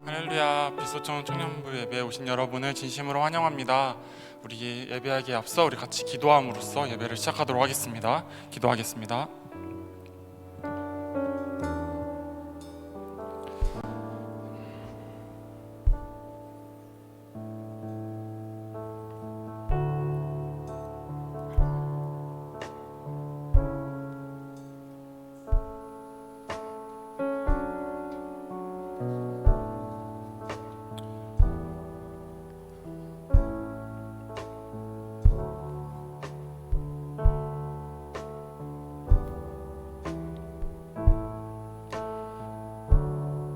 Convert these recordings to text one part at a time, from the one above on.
할렐루야. 비소청 청년부 예배에 오신 여러분을 진심으로 환영합니다. 우리 예배하기에 앞서 우리 같이 기도함으로써 예배를 시작하도록 하겠습니다. 기도하겠습니다.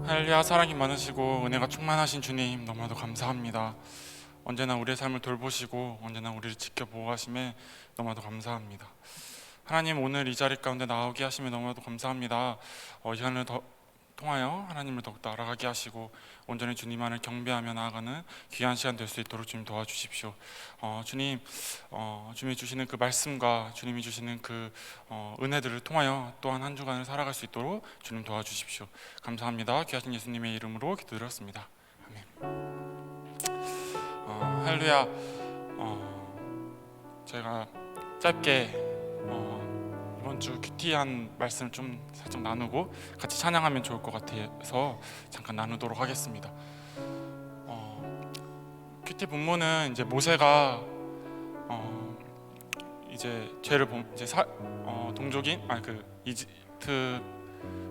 할렐루야. 사랑이 많으시고 은혜가 충만하신 주님, 너무나도 감사합니다. 언제나 우리의 삶을 돌보시고 언제나 우리를 지켜보호하심에 너무나도 감사합니다. 하나님, 오늘 이 자리 가운데 나오게 하시면 너무나도 감사합니다. 이 시간을 통하여 하나님을 더욱더 알아가게 하시고 온전히 주님만을 경배하며 나아가는 귀한 시간 될 수 있도록 주님 도와주십시오. 주님, 주님이 주시는 그 말씀과 주님이 주시는 그 은혜들을 통하여 또한 한 주간을 살아갈 수 있도록 주님 도와주십시오. 감사합니다. 귀하신 예수님의 이름으로 기도드렸습니다. 아멘. 할렐루야. 제가 짧게 이번 주 큐티한 말씀 좀 살짝 나누고 같이 찬양하면 좋을 것 같아서 잠깐 나누도록 하겠습니다. 큐티 본문은 이제 모세가 이제 죄를 이제 동족인 그 이집트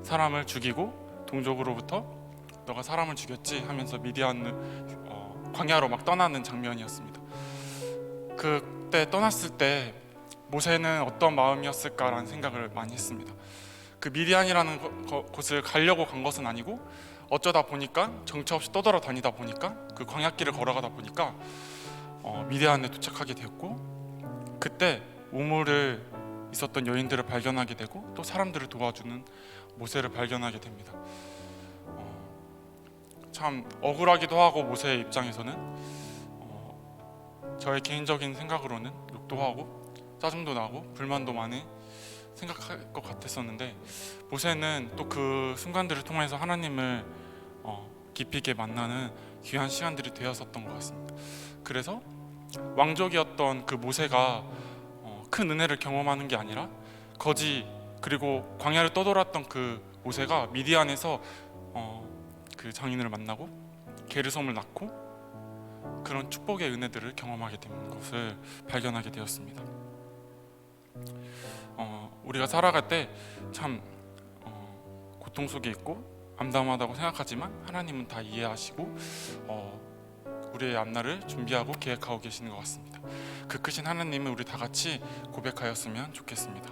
사람을 죽이고 동족으로부터 너가 사람을 죽였지 하면서 미디안 광야로 막 떠나는 장면이었습니다. 그때 떠났을 때 모세는 어떤 마음이었을까라는 생각을 많이 했습니다. 그 미디안이라는 곳을 가려고 간 것은 아니고 어쩌다 보니까 정처 없이 떠돌아다니다 보니까 그 광야길을 걸어가다 보니까 미디안에 도착하게 되었고, 그때 우물을 있었던 여인들을 발견하게 되고 또 사람들을 도와주는 모세를 발견하게 됩니다. 참 억울하기도 하고, 모세의 입장에서는 저의 개인적인 생각으로는 욕도 하고 짜증도 나고 불만도 많이 생각할 것 같았었는데, 모세는 또 그 순간들을 통해서 하나님을 깊이 있게 만나는 귀한 시간들이 되었었던 것 같습니다. 그래서 왕족이었던 그 모세가 큰 은혜를 경험하는 게 아니라 그리고 광야를 떠돌았던 그 모세가 미디안에서 그 장인을 만나고 게르솜을 낳고 그런 축복의 은혜들을 경험하게 된 것을 발견하게 되었습니다. 우리가 살아갈 때 참 고통 속에 있고 암담하다고 생각하지만 하나님은 다 이해하시고 우리의 앞날을 준비하고 계획하고 계시는 것 같습니다. 그 크신 하나님을 우리 다 같이 고백하였으면 좋겠습니다.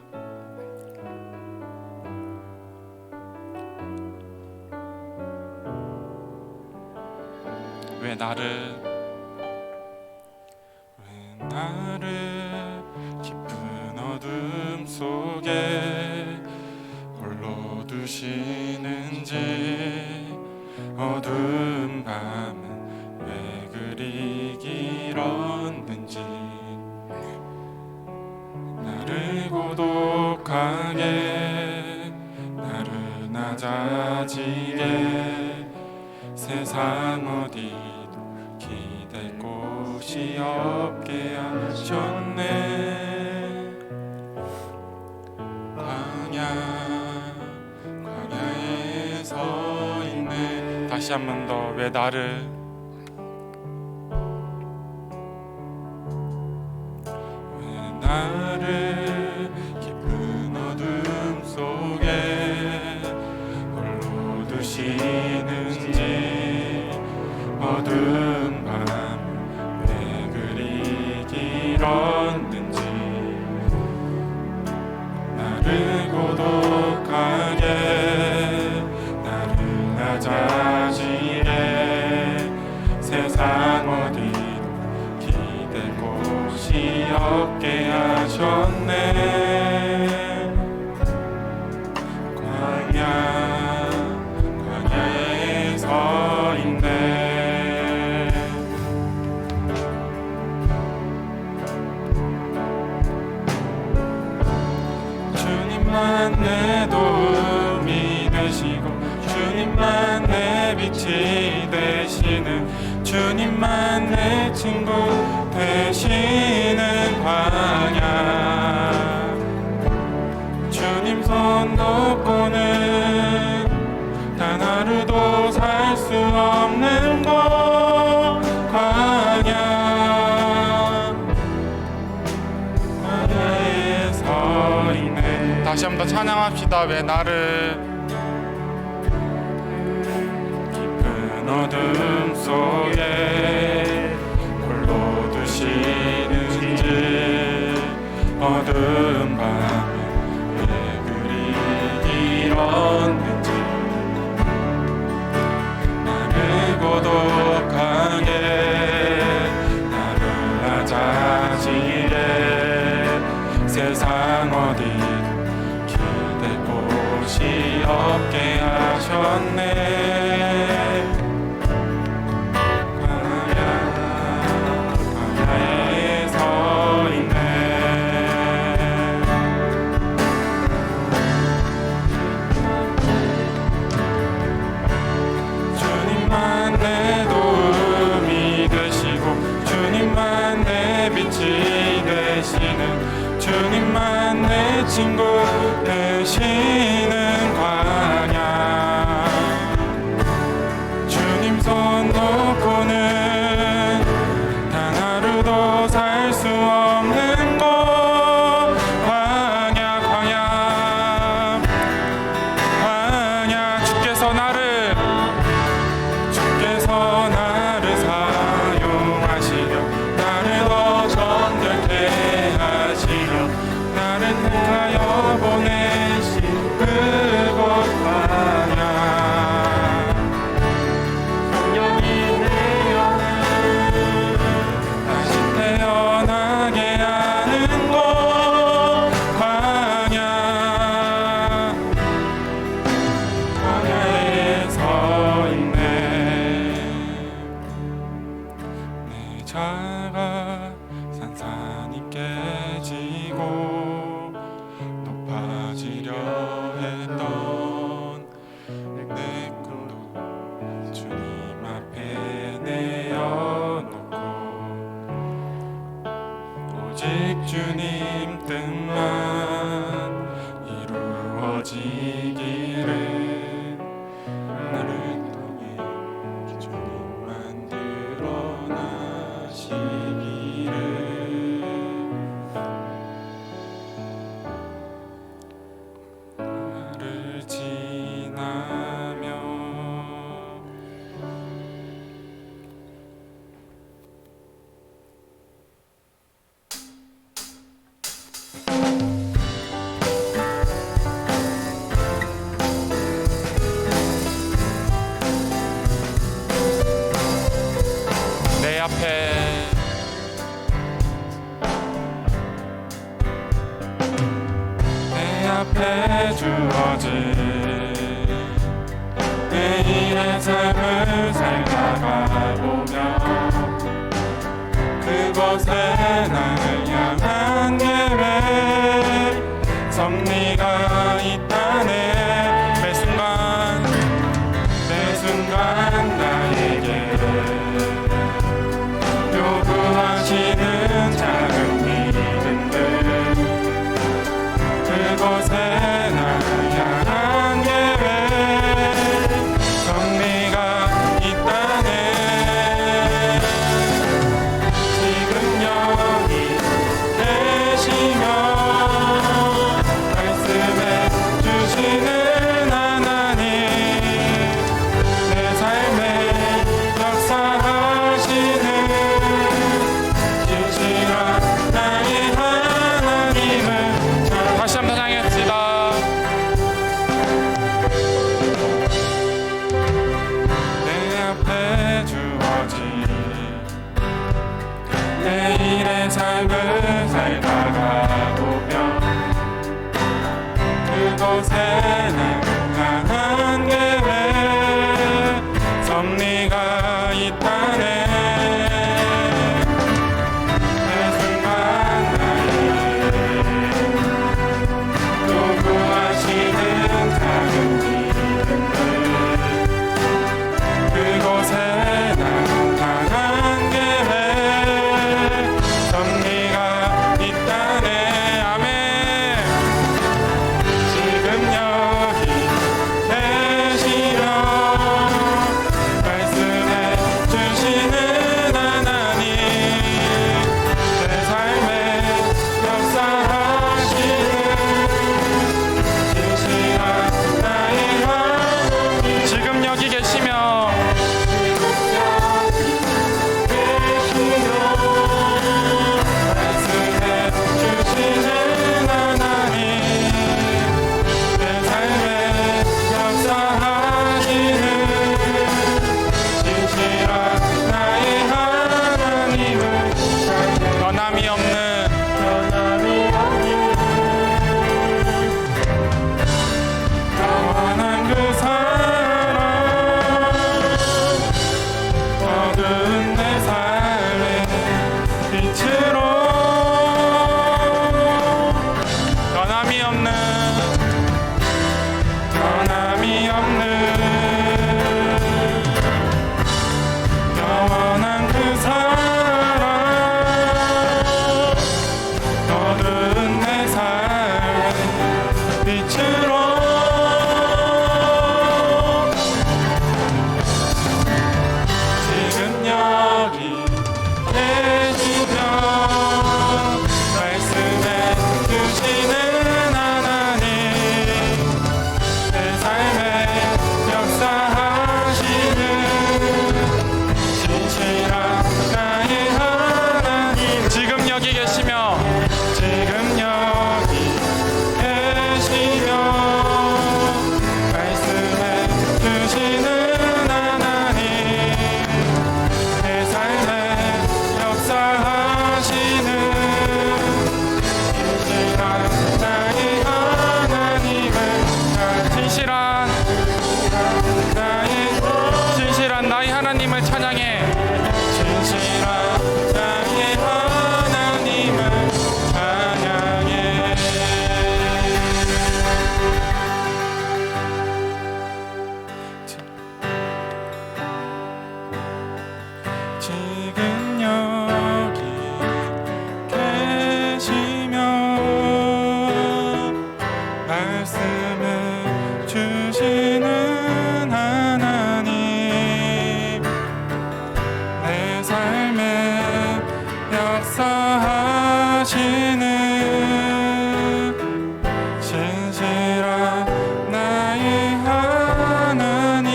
왜 나를 깊은 어둠 속에 홀로 두시는지, 어두운 밤은 왜 그리 길었는지, 나를 고독하게 나를 낮아지게 세상 어디도 기댈 곳이 없게 하셨네. 광야에 서 있네. 다시 한 번 더. 왜 나를 깊은 어둠 속에 홀로 두시는지, 어두운 밤 왜 그리 길었는지, 나를 고독하게 나를 낮아지게 세상 어디도 기댈 곳이 없게 하셨네. 광야에 서 있네. 주님만 내 도움이 되시고 주님만 내 빛이 되시는 주님만 내 친구 되시는 광야. 주님 손 놓고는 단 하루도 살 수 없는 곳 광야. 광야에 서 있네. 다시 한번 더 찬양합시다. 왜 나를 깊은 어둠 속에 홀로 두시는지, 어두운 밤에 왜 그리 길었는지, 나를 고독하게 나를 낮아지게 세상 어디 기댈 곳이 없게 하셨네. 광야에 서 있네. 주님만 내 도움이 되시고 주님만 내 빛이 되시는 주님만 내 친구 되시는 광야. 주님 손 놓고는 단 하루도 살 수 없는 곳 광야. 광야 광야. 주께서 나를 사용하시려 나를 더 정결케 하시려 나를 택하여 보내신 그곳 광야. 성령이 내 영을 다시 태어나게 하는 곳 광야. 광야에 서 있네. 내 자가 산산이 깨지고 높아지려 했던 내 꿈도 주님 앞에 내어놓고 오직 주님 뜻만 이루어지기를 나를 통해 주님만 드러나시기를. 나를 지나며 내 앞에 주어진 내일의 삶을 살다가 보면 그곳에 나를 향한 계획 섭리가 있다네. 매 순간 나에게 요구하시는 작은 믿음들 그곳에 나를 향한 계획 섭리가 있다네. 지금 여기 계시며 말씀해 주시는 하나님 내 삶에 역사하시는 진실한 나의 하나님을 다시 한번 찬양합시다. 내 앞에 주어진 내일의 삶을 살다가 보면 그곳에 나를 향한 계획 섭리가 있다네. 매 순간 나에게 요구하시는 작은 믿음들 변함이 없는 변함이 없는 영원한 그 사랑 어두운 내 삶의 빛으로 지금 여기 계시며 말씀해 주시는 하나님 내 삶에 역사하시는 진실한 나의 하나님 지금 여기 계시며 지금 여기 계시며 말씀해 주시는 하나님 내 삶에 역사하시는 진실한 나의 하나님을 진실한 나의 하나님을 찬양해 진실한 나의 하나님을 찬양해 지금 여기 계시며 말씀을 주시는 하나님 내 삶에 역사하시는 진실한 나의 하나님을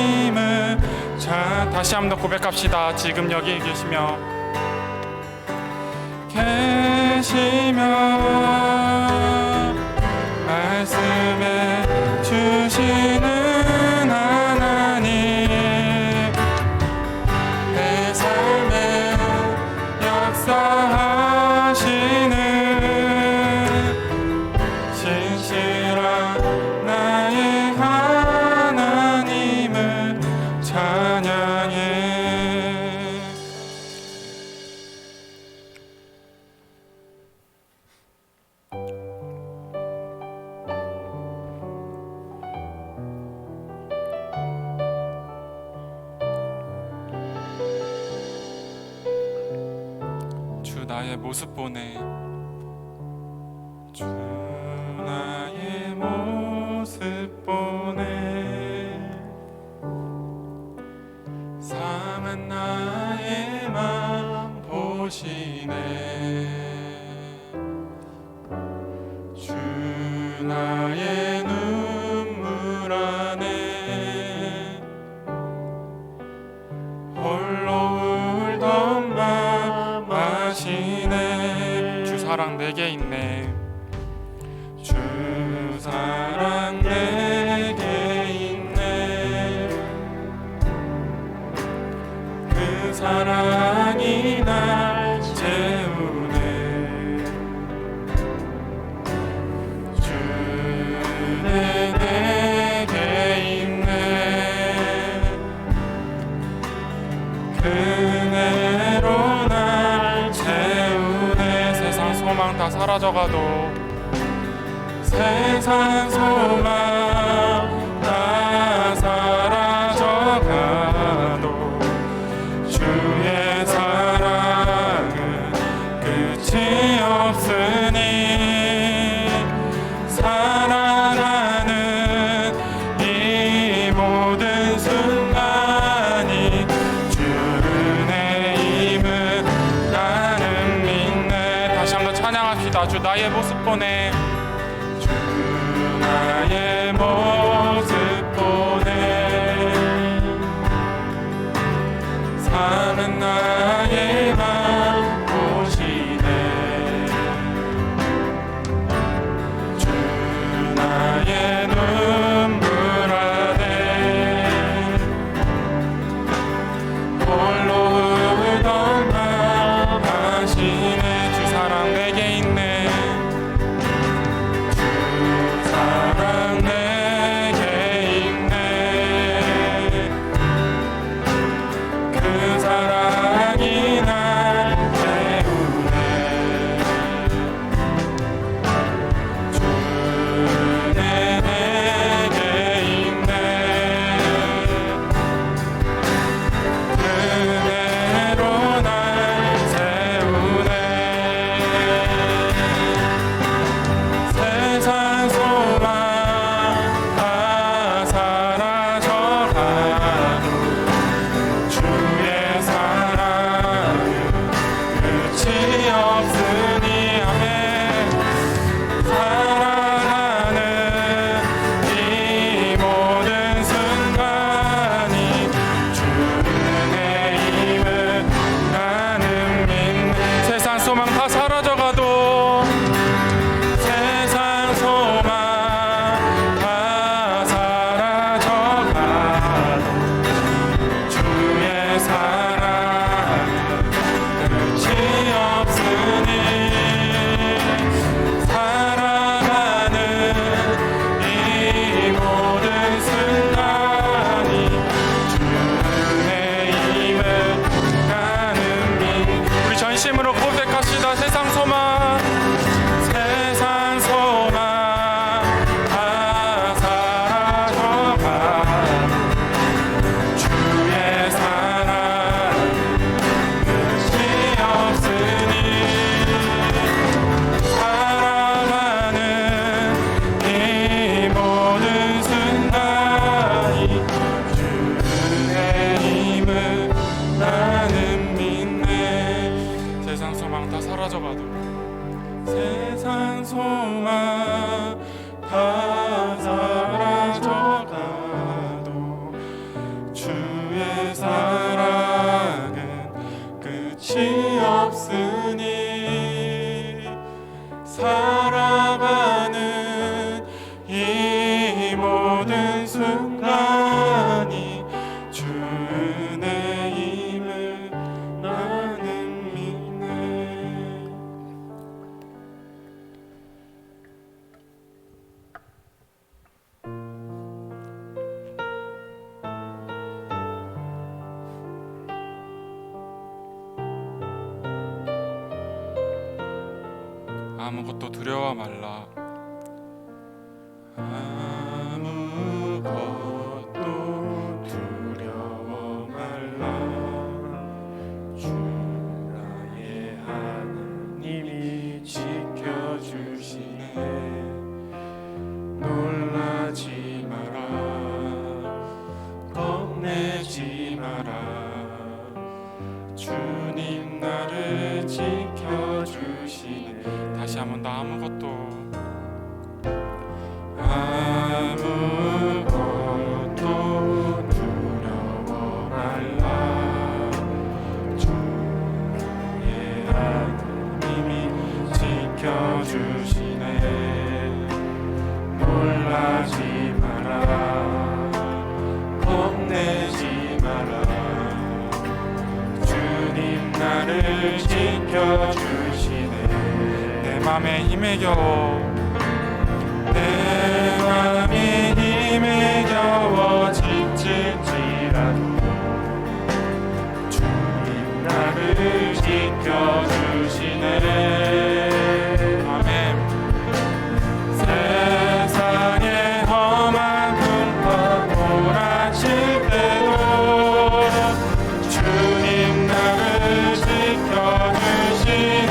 다시 한 번 더 고백합시다. 지금 여기 계시며 말씀해 주시는 하나님 내 삶에 역사하시는 진실한 나의 하나님을 찬양해 주 나의 모습 보내 주 나의 모습 보내 상한 나의 맘 보시네 주 나의 눈물 안에 홀로 울던 맘 아시네 주 사랑 내게 있네 주 사랑 내게 있네 그 사랑이 날 채우네 주 내게 있네 그 은혜로 날 채우네 세상 소망 다 사라져가도 세상 소망 다 사라져가도 주의 사랑은 끝이 없으니 살아가는 이 모든 순간이 주 은혜임을 나는 믿네 다시 한번 찬양합시다 주 나의 모습 보내 나의 모습 보내 사는 나의 맘 보시네 주 나의 눈물 안에 홀로 울던 맘 하시네 주 사랑 내게 있네 다 사라져가도 주의 사랑은 끝이 없으니 살아가는 이 모든 순간이 주 은혜임을 나는 믿네. 아무것도 두려워 말라. 아무것도 두려워 말라. 주 나의 하나님이 지켜주시네. 놀라지 마라. 겁내지 마라. 주님 나를 지켜주시네. 다시 한번 더 아무것도 두려워 말라. 주 나의 하나님이 지켜주시네. 놀라지 마라. 겁내지 마라. 주님 나를 지켜주시네. 내 맘에 힘에 겨워 내 맘에 힘에 겨워 지칠지라도 주님 나를 지켜주시네. 아멘. 세상에 험한 풍파 몰아칠 때도 주님 나를 지켜주시네.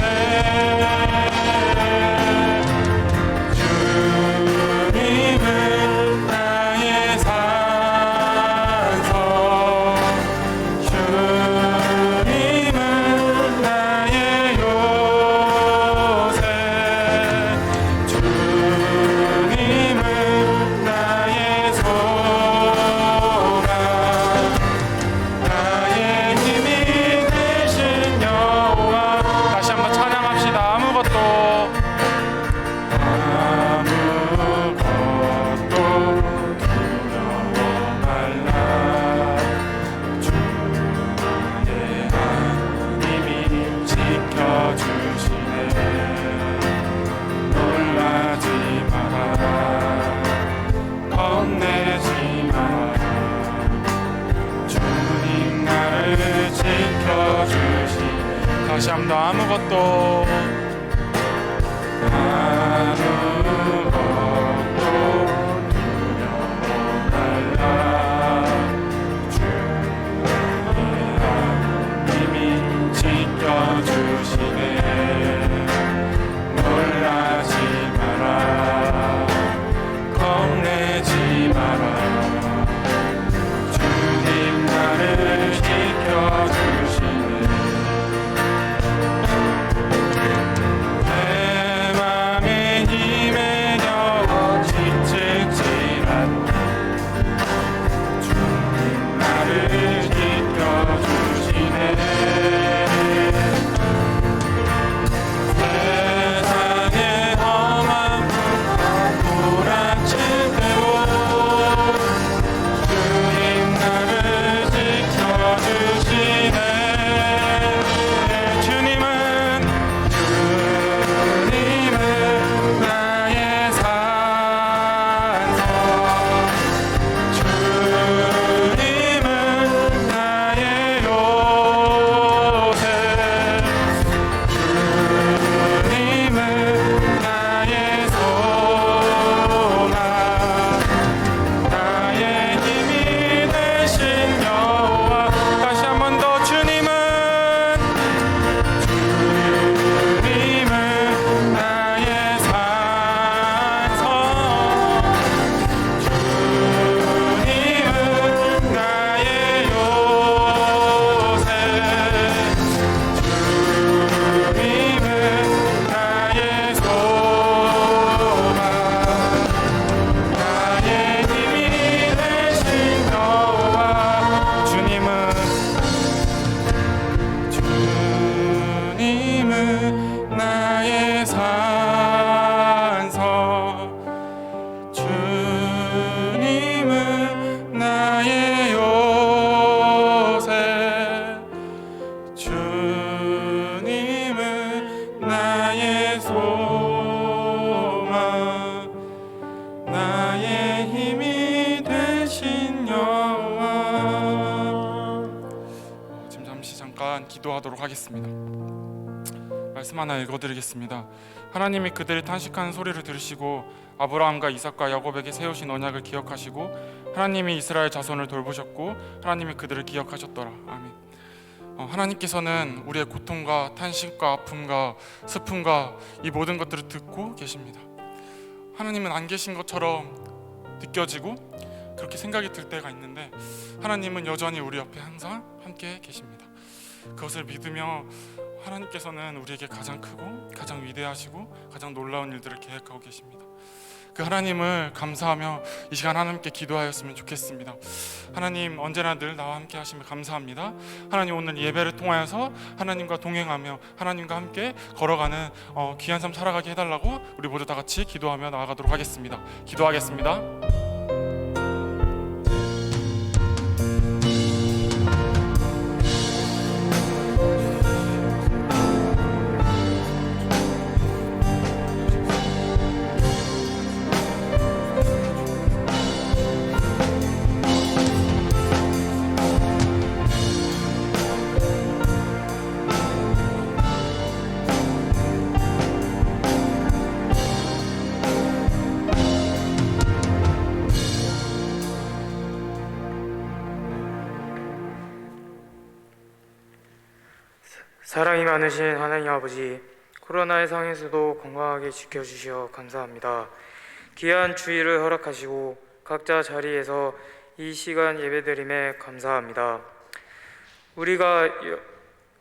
다시 한번 아무것도 두려워 말라. 주의 하나님이 지켜주시네. 놀라지 마라. 겁내지 마라. 주님 나를 지켜주시네. 기도하도록 하겠습니다. 말씀 하나 읽어드리겠습니다. 하나님이 그들이 탄식하는 소리를 들으시고 아브라함과 이삭과 야곱에게 세우신 언약을 기억하시고 하나님이 이스라엘 자손을 돌보셨고 하나님이 그들을 기억하셨더라. 아멘. 하나님께서는 우리의 고통과 탄식과 아픔과 슬픔과 이 모든 것들을 듣고 계십니다. 하나님은 안 계신 것처럼 느껴지고 그렇게 생각이 들 때가 있는데 하나님은 여전히 우리 옆에 항상 함께 계십니다. 그것을 믿으며 하나님께서는 우리에게 가장 크고 가장 위대하시고 가장 놀라운 일들을 계획하고 계십니다. 그 하나님을 감사하며 이 시간 하나님께 기도하였으면 좋겠습니다. 하나님 언제나 늘 나와 함께 하시며 감사합니다. 하나님 오늘 예배를 통하여서 하나님과 동행하며 하나님과 함께 걸어가는 귀한 삶 살아가게 해달라고 우리 모두 다 같이 기도하며 나아가도록 하겠습니다. 기도하겠습니다. 사랑이 많으신 하나님 아버지, 코로나의 상에서도 건강하게 지켜주시어 감사합니다. 귀한 주일을 허락하시고 각자 자리에서 이 시간 예배드림에 감사합니다. 우리가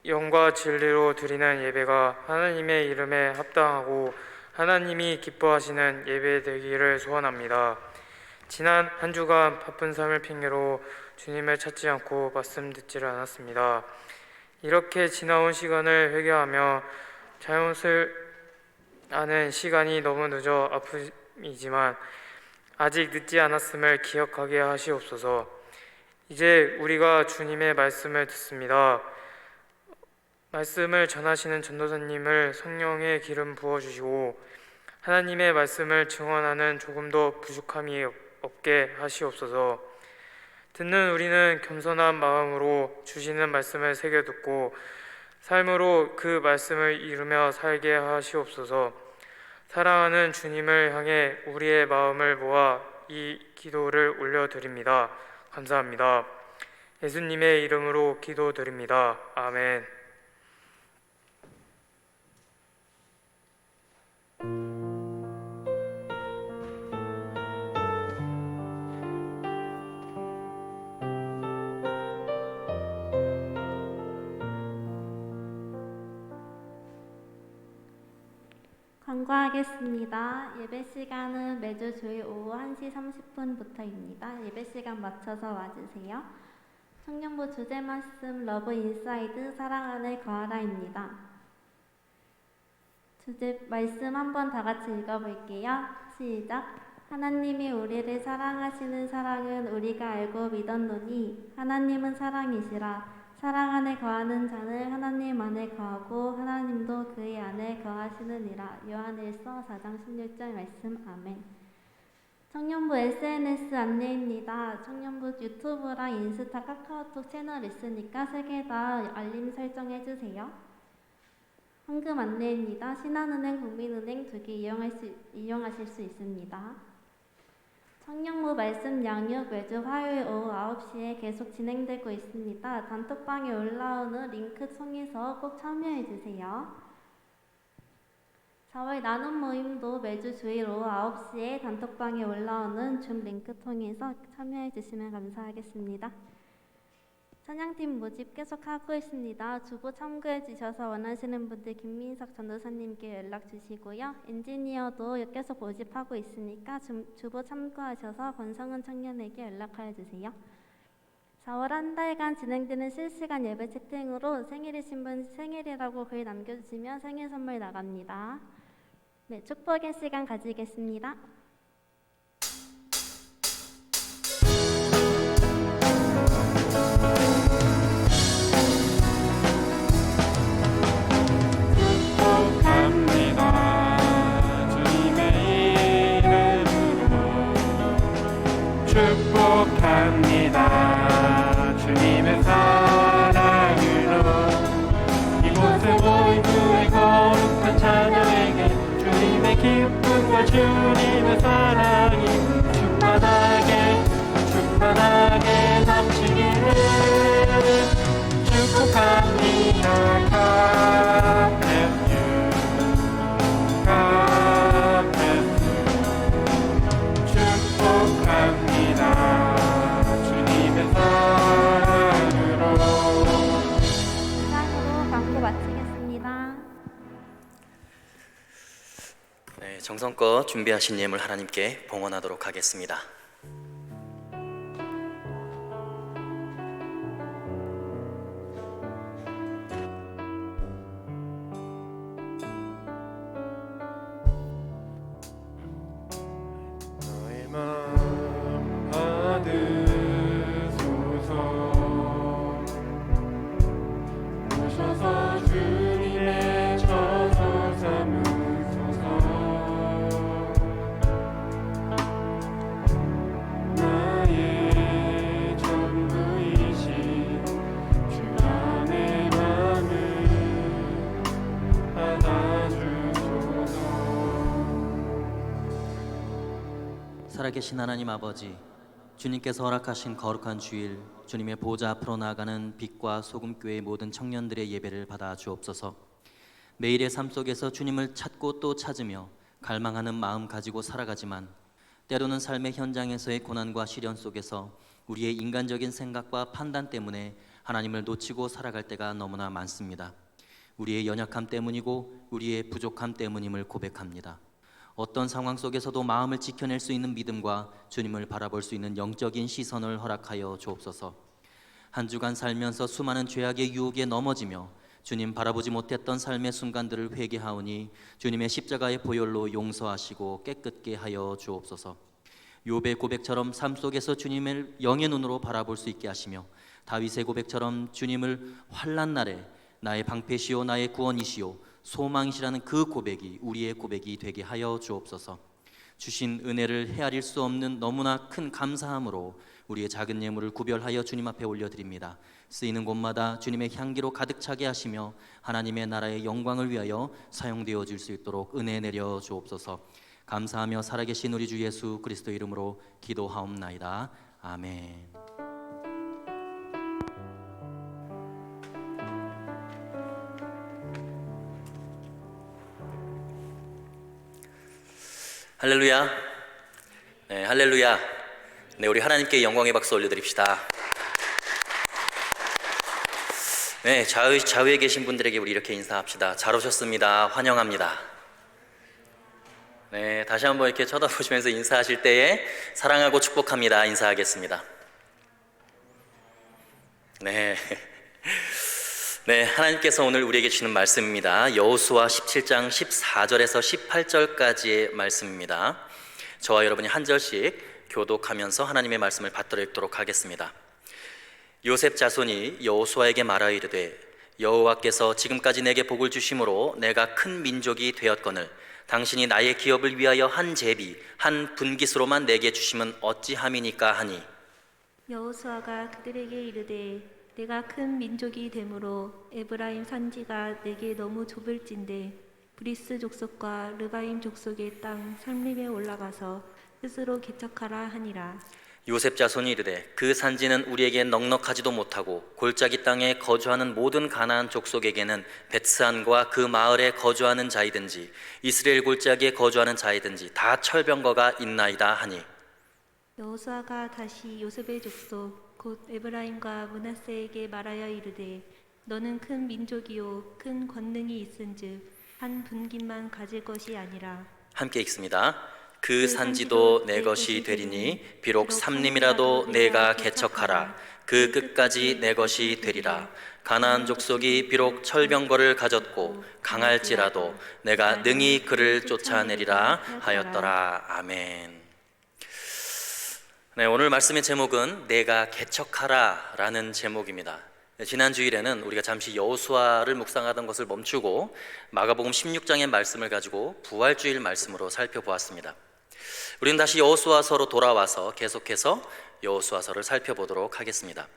영과 진리로 드리는 예배가 하나님의 이름에 합당하고 하나님이 기뻐하시는 예배 되기를 소원합니다. 지난 한 주간 바쁜 삶을 핑계로 주님을 찾지 않고 말씀 듣지를 않았습니다. 이렇게 지나온 시간을 회개하며 잘못을 아는 시간이 너무 늦어 아픔이지만 아직 늦지 않았음을 기억하게 하시옵소서. 이제 우리가 주님의 말씀을 듣습니다. 말씀을 전하시는 전도사님을 성령의 기름 부어주시고 하나님의 말씀을 증언하는 조금도 부족함이 없게 하시옵소서. 듣는 우리는 겸손한 마음으로 주시는 말씀을 새겨듣고 삶으로 그 말씀을 이루며 살게 하시옵소서. 사랑하는 주님을 향해 우리의 마음을 모아 이 기도를 올려드립니다. 감사합니다. 예수님의 이름으로 기도드립니다. 아멘. 간구하겠습니다. 예배 시간은 매주 주일 오후 1시 30분부터입니다. 예배 시간 맞춰서 와주세요. 청년부 주제 말씀 러브 인사이드 사랑 안에 거하라입니다. 주제 말씀 한번 다 같이 읽어볼게요. 시작. 하나님이 우리를 사랑하시는 사랑은 우리가 알고 믿었노니 하나님은 사랑이시라. 사랑 안에 거하는 자는 하나님 안에 거하고 하나님도 그의 안에 거하시느니라. 요한일서 4장 16절 말씀. 아멘. 청년부 SNS 안내입니다. 청년부 유튜브랑 인스타, 카카오톡 채널 있으니까 3개 다 알림 설정해주세요. 헌금 안내입니다. 신한은행, 국민은행 2개 이용하실 수 있습니다. 청년부 말씀 양육 매주 화요일 오후 9시에 계속 진행되고 있습니다. 단톡방에 올라오는 링크 통해서 꼭 참여해주세요. 4월 나눔 모임도 매주 주일 오후 9시에 단톡방에 올라오는 줌 링크 통해서 참여해주시면 감사하겠습니다. 찬양팀 모집 계속하고 있습니다. 주보 참고해주셔서 원하시는 분들 김민석 전도사님께 연락 주시고요. 엔지니어도 계속 모집하고 있으니까 주보 참고하셔서 권성은 청년에게 연락하여 주세요. 4월 한 달간 진행되는 실시간 예배 채팅으로 생일이신 분 생일이라고 글 남겨주시면 생일 선물 나갑니다. 네, 축복의 시간 가지겠습니다. 축복합니다. 주님의 사랑으로 정말 주님의 사랑이 충만하게 넘치기를 축복합니다. God bless you. God bless you. 축복합니다. 주님의 사랑으로. 이상으로 광고 마치겠습니다. 네, 정성껏 준비하신 예물 하나님께 봉헌하도록 하겠습니다. 너의 마음 받으소서. 오셔서 주님의 처소 삼으소서. 나의 전부이신 주 안에 맘을 받아주소서. 살아계신 하나님 아버지, 주님께서 허락하신 거룩한 주일, 주님의 보좌 앞으로 나아가는 빛과 소금교회의 모든 청년들의 예배를 받아 주옵소서. 매일의 삶 속에서 주님을 찾고 또 찾으며 갈망하는 마음 가지고 살아가지만 때로는 삶의 현장에서의 고난과 시련 속에서 우리의 인간적인 생각과 판단 때문에 하나님을 놓치고 살아갈 때가 너무나 많습니다. 우리의 연약함 때문이고 우리의 부족함 때문임을 고백합니다. 어떤 상황 속에서도 마음을 지켜낼 수 있는 믿음과 주님을 바라볼 수 있는 영적인 시선을 허락하여 주옵소서. 한 주간 살면서 수많은 죄악의 유혹에 넘어지며 주님 바라보지 못했던 삶의 순간들을 회개하오니 주님의 십자가의 보혈로 용서하시고 깨끗게 하여 주옵소서. 욥의 고백처럼 삶 속에서 주님을 영의 눈으로 바라볼 수 있게 하시며 다윗의 고백처럼 주님을 환난 날에 나의 방패시오 나의 구원이시오 소망이시라는 그 고백이 우리의 고백이 되게 하여 주옵소서. 주신 은혜를 헤아릴 수 없는 너무나 큰 감사함으로 우리의 작은 예물을 구별하여 주님 앞에 올려드립니다. 쓰이는 곳마다 주님의 향기로 가득 차게 하시며 하나님의 나라의 영광을 위하여 사용되어 줄 수 있도록 은혜 내려 주옵소서. 감사하며 살아계신 우리 주 예수 그리스도 이름으로 기도하옵나이다. 아멘. 할렐루야. 네, 할렐루야. 네, 우리 하나님께 영광의 박수 올려드립시다. 네, 좌우에 계신 분들에게 우리 이렇게 인사합시다. 잘 오셨습니다. 환영합니다. 네, 다시 한번 이렇게 쳐다보시면서 인사하실 때에 사랑하고 축복합니다. 인사하겠습니다. 네. 네, 하나님께서 오늘 우리에게 주시는 말씀입니다. 여호수아 17장 14절에서 18절까지의 말씀입니다. 저와 여러분이 한 절씩 교독하면서 하나님의 말씀을 받들어 읽도록 하겠습니다. 요셉 자손이 여호수아에게 말하여 이르되 여호와께서 지금까지 내게 복을 주심으로 내가 큰 민족이 되었거늘 당신이 나의 기업을 위하여 한 제비 한 분깃으로만 내게 주심은 어찌함이니까 하니 여호수아가 그들에게 이르되 내가 큰 민족이 되므로 에브라임 산지가 내게 너무 좁을진데 브리스 족속과 르바임 족속의 땅 산림에 올라가서 스스로 개척하라 하니라. 요셉 자손이 이르되 그 산지는 우리에게 넉넉하지도 못하고 골짜기 땅에 거주하는 모든 가나안 족속에게는 베트산과 그 마을에 거주하는 자이든지 이스라엘 골짜기에 거주하는 자이든지 다 철병거가 있나이다 하니 여호수아가 다시 요셉의 족속 곧 에브라임과 므낫세에게 말하여 이르되 너는 큰 민족이요 큰 권능이 있은즉 한 분깃만 가질 것이 아니라 함께 읽습니다. 그 산지도 내 것이 되리니 비록 삼림이라도 내가 개척하라. 그 끝까지 내 것이 되리라. 가나안 족속이 비록 철병거를 가졌고 강할지라도 내가 능히 그를 쫓아내리라 하였더라. 아멘. 네, 오늘 말씀의 제목은 내가 개척하라 라는 제목입니다. 지난 주일에는 우리가 잠시 여호수아를 묵상하던 것을 멈추고 마가복음 16장의 말씀을 가지고 부활주일 말씀으로 살펴보았습니다. 우리는 다시 여호수아서로 돌아와서 계속해서 여호수아서를 살펴보도록 하겠습니다.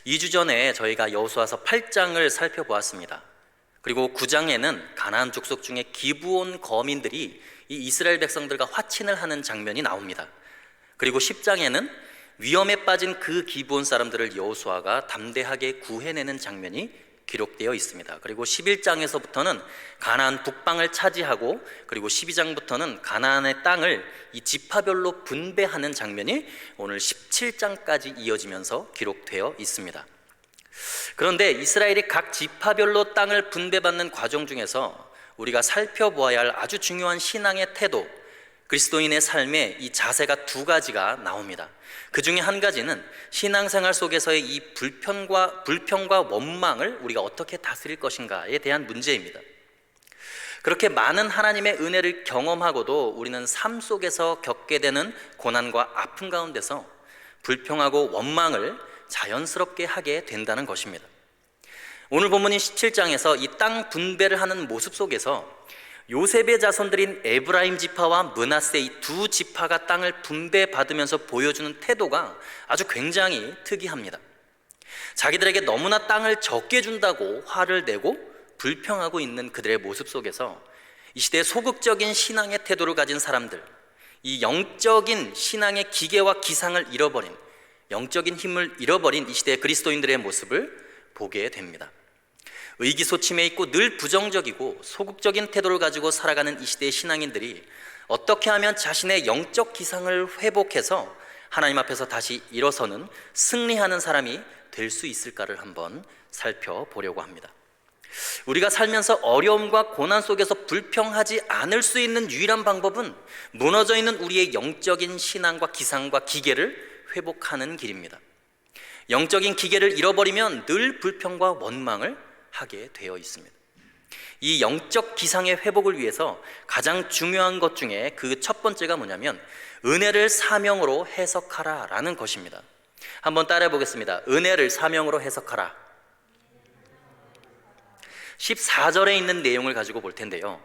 2주 전에 저희가 여호수아서 8장을 살펴보았습니다. 그리고 9장에는 가나안 족속 중에 기브온 거민들이 이 이스라엘 백성들과 화친을 하는 장면이 나옵니다. 그리고 10장에는 위험에 빠진 그 기브온 사람들을 여호수아가 담대하게 구해내는 장면이 기록되어 있습니다. 그리고 11장에서부터는 가나안 북방을 차지하고, 그리고 12장부터는 가나안의 땅을 이 지파별로 분배하는 장면이 오늘 17장까지 이어지면서 기록되어 있습니다. 그런데 이스라엘이 각 지파별로 땅을 분배받는 과정 중에서 우리가 살펴보아야 할 아주 중요한 신앙의 태도, 그리스도인의 삶에 이 자세가 두 가지가 나옵니다. 그 중에 한 가지는 신앙생활 속에서의 이 불평과 원망을 우리가 어떻게 다스릴 것인가에 대한 문제입니다. 그렇게 많은 하나님의 은혜를 경험하고도 우리는 삶 속에서 겪게 되는 고난과 아픔 가운데서 불평하고 원망을 자연스럽게 하게 된다는 것입니다. 오늘 본문인 17장에서 이 땅 분배를 하는 모습 속에서 요셉의 자손들인 에브라임 지파와 므낫세 이 두 지파가 땅을 분배받으면서 보여주는 태도가 아주 굉장히 특이합니다. 자기들에게 너무나 땅을 적게 준다고 화를 내고 불평하고 있는 그들의 모습 속에서 이 시대의 소극적인 신앙의 태도를 가진 사람들, 이 영적인 신앙의 기계와 기상을 잃어버린, 영적인 힘을 잃어버린 이 시대의 그리스도인들의 모습을 보게 됩니다. 의기소침해 있고 늘 부정적이고 소극적인 태도를 가지고 살아가는 이 시대의 신앙인들이 어떻게 하면 자신의 영적 기상을 회복해서 하나님 앞에서 다시 일어서는 승리하는 사람이 될 수 있을까를 한번 살펴보려고 합니다. 우리가 살면서 어려움과 고난 속에서 불평하지 않을 수 있는 유일한 방법은 무너져 있는 우리의 영적인 신앙과 기상과 기계를 회복하는 길입니다. 영적인 기계를 잃어버리면 늘 불평과 원망을 하게 되어 있습니다. 이 영적 기상의 회복을 위해서 가장 중요한 것 중에 그 첫 번째가 뭐냐면 은혜를 사명으로 해석하라 라는 것입니다. 한번 따라해 보겠습니다. 은혜를 사명으로 해석하라. 14절에 있는 내용을 가지고 볼 텐데요,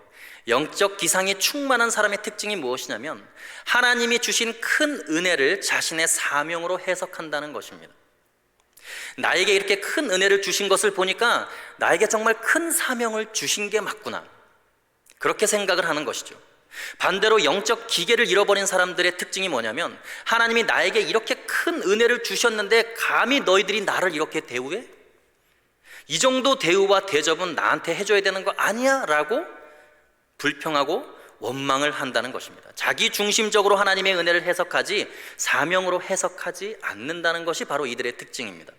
영적 기상이 충만한 사람의 특징이 무엇이냐면 하나님이 주신 큰 은혜를 자신의 사명으로 해석한다는 것입니다. 나에게 이렇게 큰 은혜를 주신 것을 보니까 나에게 정말 큰 사명을 주신 게 맞구나, 그렇게 생각을 하는 것이죠. 반대로 영적 기계를 잃어버린 사람들의 특징이 뭐냐면 하나님이 나에게 이렇게 큰 은혜를 주셨는데 감히 너희들이 나를 이렇게 대우해? 이 정도 대우와 대접은 나한테 해줘야 되는 거 아니야? 라고 불평하고 원망을 한다는 것입니다. 자기 중심적으로 하나님의 은혜를 해석하지 사명으로 해석하지 않는다는 것이 바로 이들의 특징입니다.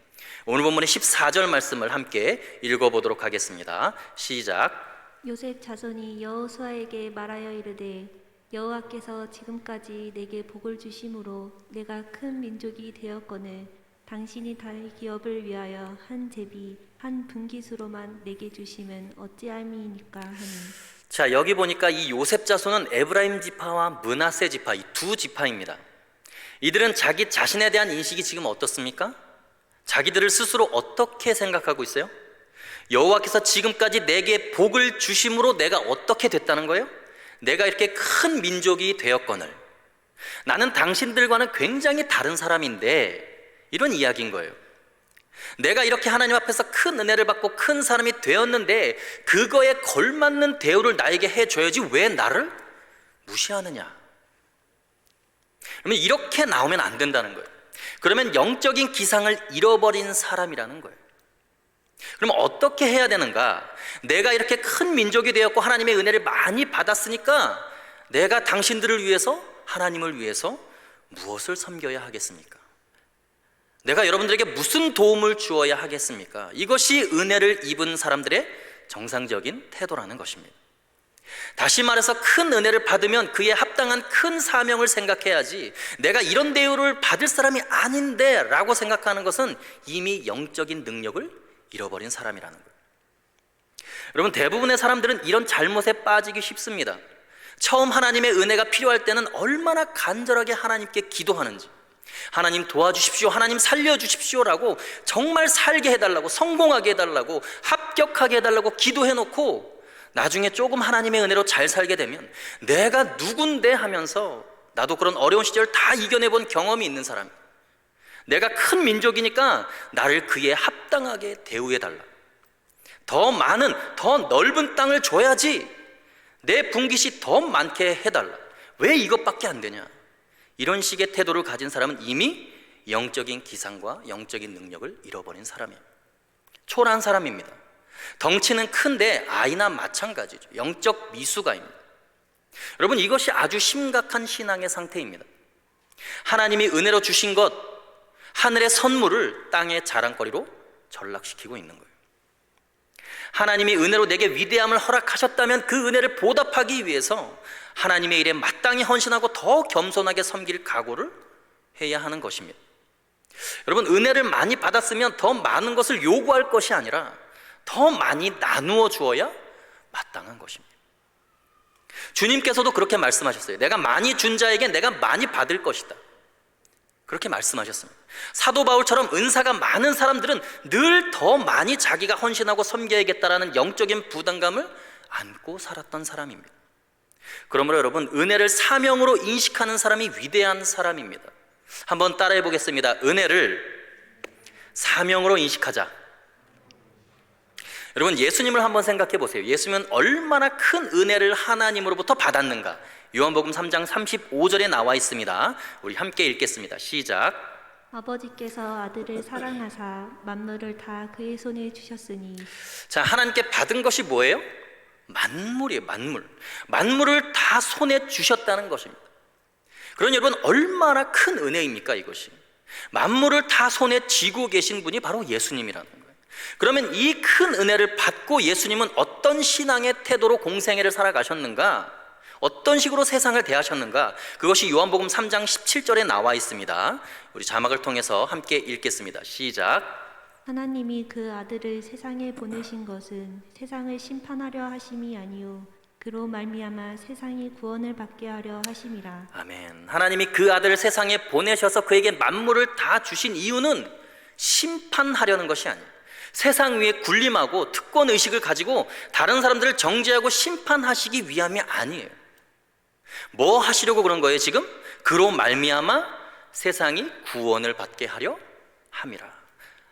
오늘 본문의 14절 말씀을 함께 읽어보도록 하겠습니다. 시작. 요셉 자손이 여호수아에게 말하여 이르되 여호와께서 지금까지 내게 복을 주심으로 내가 큰 민족이 되었거늘 당신이 다의 기업을 위하여 한 제비 한 분깃으로만 내게 주심은 어찌함이니까 하니. 자, 여기 보니까 이 요셉 자손은 에브라임 지파와 므낫세 지파, 이 두 지파입니다. 이들은 자기 자신에 대한 인식이 지금 어떻습니까? 자기들을 스스로 어떻게 생각하고 있어요? 여호와께서 지금까지 내게 복을 주심으로 내가 어떻게 됐다는 거예요? 내가 이렇게 큰 민족이 되었거늘 나는 당신들과는 굉장히 다른 사람인데, 이런 이야기인 거예요. 내가 이렇게 하나님 앞에서 큰 은혜를 받고 큰 사람이 되었는데 그거에 걸맞는 대우를 나에게 해줘야지 왜 나를 무시하느냐. 그러면 이렇게 나오면 안 된다는 거예요. 그러면 영적인 기상을 잃어버린 사람이라는 거예요. 그러면 어떻게 해야 되는가? 내가 이렇게 큰 민족이 되었고 하나님의 은혜를 많이 받았으니까 내가 당신들을 위해서, 하나님을 위해서 무엇을 섬겨야 하겠습니까? 내가 여러분들에게 무슨 도움을 주어야 하겠습니까? 이것이 은혜를 입은 사람들의 정상적인 태도라는 것입니다. 다시 말해서 큰 은혜를 받으면 그에 합당한 큰 사명을 생각해야지 내가 이런 대우를 받을 사람이 아닌데 라고 생각하는 것은 이미 영적인 능력을 잃어버린 사람이라는 거예요. 여러분, 대부분의 사람들은 이런 잘못에 빠지기 쉽습니다. 처음 하나님의 은혜가 필요할 때는 얼마나 간절하게 하나님께 기도하는지, 하나님 도와주십시오, 하나님 살려주십시오라고 정말 살게 해달라고, 성공하게 해달라고, 합격하게 해달라고 기도해놓고 나중에 조금 하나님의 은혜로 잘 살게 되면 내가 누군데 하면서, 나도 그런 어려운 시절 다 이겨내본 경험이 있는 사람, 내가 큰 민족이니까 나를 그에 합당하게 대우해달라, 더 많은, 더 넓은 땅을 줘야지 내 분깃이 더 많게 해달라. 왜 이것밖에 안 되냐? 이런 식의 태도를 가진 사람은 이미 영적인 기상과 영적인 능력을 잃어버린 사람이에요. 초라한 사람입니다. 덩치는 큰데 아이나 마찬가지죠. 영적 미숙아입니다. 여러분, 이것이 아주 심각한 신앙의 상태입니다. 하나님이 은혜로 주신 것, 하늘의 선물을 땅의 자랑거리로 전락시키고 있는 거예요. 하나님이 은혜로 내게 위대함을 허락하셨다면 그 은혜를 보답하기 위해서 하나님의 일에 마땅히 헌신하고 더 겸손하게 섬길 각오를 해야 하는 것입니다. 여러분, 은혜를 많이 받았으면 더 많은 것을 요구할 것이 아니라 더 많이 나누어 주어야 마땅한 것입니다. 주님께서도 그렇게 말씀하셨어요. 내가 많이 준 자에게 내가 많이 받을 것이다. 그렇게 말씀하셨습니다. 사도 바울처럼 은사가 많은 사람들은 늘 더 많이 자기가 헌신하고 섬겨야겠다라는 영적인 부담감을 안고 살았던 사람입니다. 그러므로 여러분, 은혜를 사명으로 인식하는 사람이 위대한 사람입니다. 한번 따라해 보겠습니다. 은혜를 사명으로 인식하자. 여러분, 예수님을 한번 생각해 보세요. 예수님은 얼마나 큰 은혜를 하나님으로부터 받았는가? 요한복음 3장 35절에 나와 있습니다. 우리 함께 읽겠습니다. 시작. 아버지께서 아들을 사랑하사 만물을 다 그의 손에 주셨으니. 자, 하나님께 받은 것이 뭐예요? 만물이에요. 만물을 다 손에 주셨다는 것입니다. 그러니 여러분, 얼마나 큰 은혜입니까 이것이? 만물을 다 손에 쥐고 계신 분이 바로 예수님이라는 거예요. 그러면 이 큰 은혜를 받고 예수님은 어떤 신앙의 태도로 공생애를 살아가셨는가? 어떤 식으로 세상을 대하셨는가? 그것이 요한복음 3장 17절에 나와 있습니다. 우리 자막을 통해서 함께 읽겠습니다. 시작. 하나님이 그 아들을 세상에 보내신 것은 세상을 심판하려 하심이 아니요 그로 말미암아 세상이 구원을 받게 하려 하심이라. 아멘. 하나님이 그 아들을 세상에 보내셔서 그에게 만물을 다 주신 이유는 심판하려는 것이 아니에요. 세상 위에 군림하고 특권 의식을 가지고 다른 사람들을 정죄하고 심판하시기 위함이 아니에요. 뭐 하시려고 그런 거예요 지금? 그로 말미암아 세상이 구원을 받게 하려 함이라.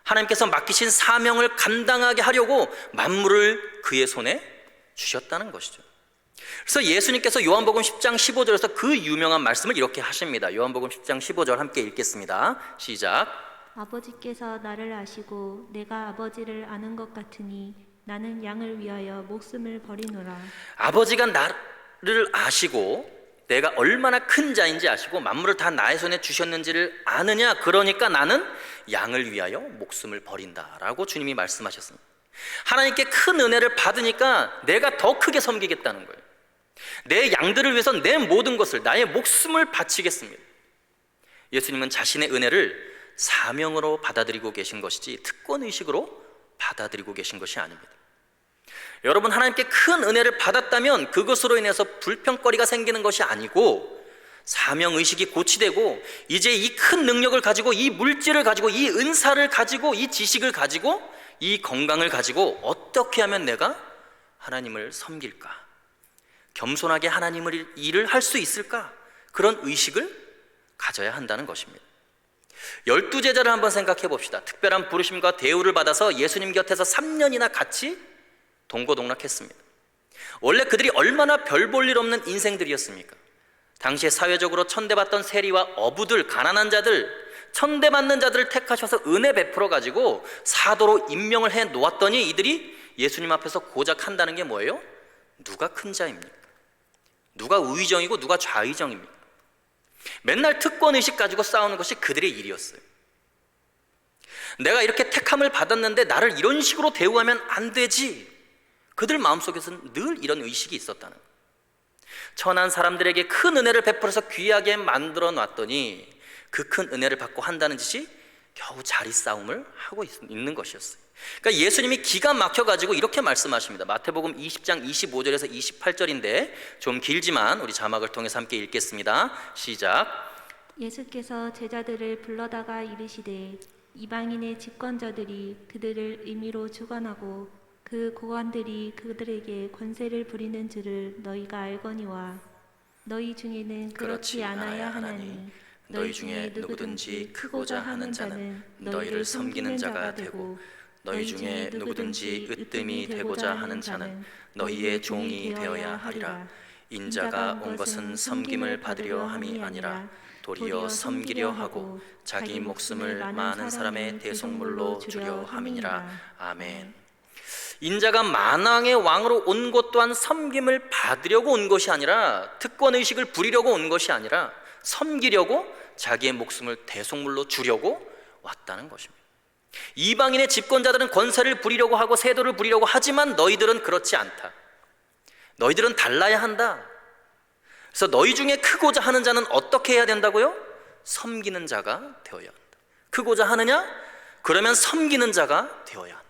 하나님께서 맡기신 사명을 감당하게 하려고 만물을 그의 손에 주셨다는 것이죠. 그래서 예수님께서 요한복음 10장 15절에서 그 유명한 말씀을 이렇게 하십니다. 요한복음 10장 15절 함께 읽겠습니다. 시작. 아버지께서 나를 아시고 내가 아버지를 아는 것 같으니 나는 양을 위하여 목숨을 버리노라. 아버지가 나를 아시고 내가 얼마나 큰 자인지 아시고 만물을 다 나의 손에 주셨는지를 아느냐? 그러니까 나는 양을 위하여 목숨을 버린다라고 주님이 말씀하셨습니다. 하나님께 큰 은혜를 받으니까 내가 더 크게 섬기겠다는 거예요. 내 양들을 위해서 내 모든 것을, 나의 목숨을 바치겠습니다. 예수님은 자신의 은혜를 사명으로 받아들이고 계신 것이지 특권의식으로 받아들이고 계신 것이 아닙니다. 여러분, 하나님께 큰 은혜를 받았다면 그것으로 인해서 불평거리가 생기는 것이 아니고 사명의식이 고치되고 이제 이 큰 능력을 가지고 이 물질을 가지고 이 은사를 가지고 이 지식을 가지고 이 건강을 가지고 어떻게 하면 내가 하나님을 섬길까? 겸손하게 하나님을 일을 할 수 있을까? 그런 의식을 가져야 한다는 것입니다. 12제자를 한번 생각해 봅시다. 특별한 부르심과 대우를 받아서 예수님 곁에서 3년이나 같이 동고동락했습니다. 원래 그들이 얼마나 별 볼 일 없는 인생들이었습니까? 당시에 사회적으로 천대받던 세리와 어부들, 가난한 자들, 천대받는 자들을 택하셔서 은혜 베풀어 가지고 사도로 임명을 해 놓았더니 이들이 예수님 앞에서 고작 한다는 게 뭐예요? 누가 큰 자입니까? 누가 우의정이고 누가 좌의정입니까? 맨날 특권의식 가지고 싸우는 것이 그들의 일이었어요. 내가 이렇게 택함을 받았는데 나를 이런 식으로 대우하면 안 되지. 그들 마음속에서는 늘 이런 의식이 있었다는 거예요. 천한 사람들에게 큰 은혜를 베풀어서 귀하게 만들어 놨더니 그 큰 은혜를 받고 한다는 짓이 겨우 자리 싸움을 하고 있는 것이었어요. 그러니까 예수님이 기가 막혀가지고 이렇게 말씀하십니다. 마태복음 20장 25절에서 28절인데 좀 길지만 우리 자막을 통해서 함께 읽겠습니다. 시작. 예수께서 제자들을 불러다가 이르시되 이방인의 집권자들이 그들을 임의로 주관하고 그 고관들이 그들에게 권세를 부리는 줄을 너희가 알거니와 너희 중에는 그렇지 않아야 하나니 너희 중에 누구든지 크고자 하는 자는 너희를 섬기는 자가 되고 너희 중에 누구든지 으뜸이 되고자 하는 자는 너희의 종이 되어야 하리라. 인자가 온 것은 섬김을 받으려 함이 아니라 도리어 섬기려 하고 자기 목숨을 많은 사람의 대속물로 주려 함이니라. 아멘. 인자가 만왕의 왕으로 온 것 또한 섬김을 받으려고 온 것이 아니라, 특권의식을 부리려고 온 것이 아니라 섬기려고 자기의 목숨을 대속물로 주려고 왔다는 것입니다. 이방인의 집권자들은 권세를 부리려고 하고 세도를 부리려고 하지만 너희들은 그렇지 않다. 너희들은 달라야 한다. 그래서 너희 중에 크고자 하는 자는 어떻게 해야 된다고요? 섬기는 자가 되어야 한다. 크고자 하느냐? 그러면 섬기는 자가 되어야 한다.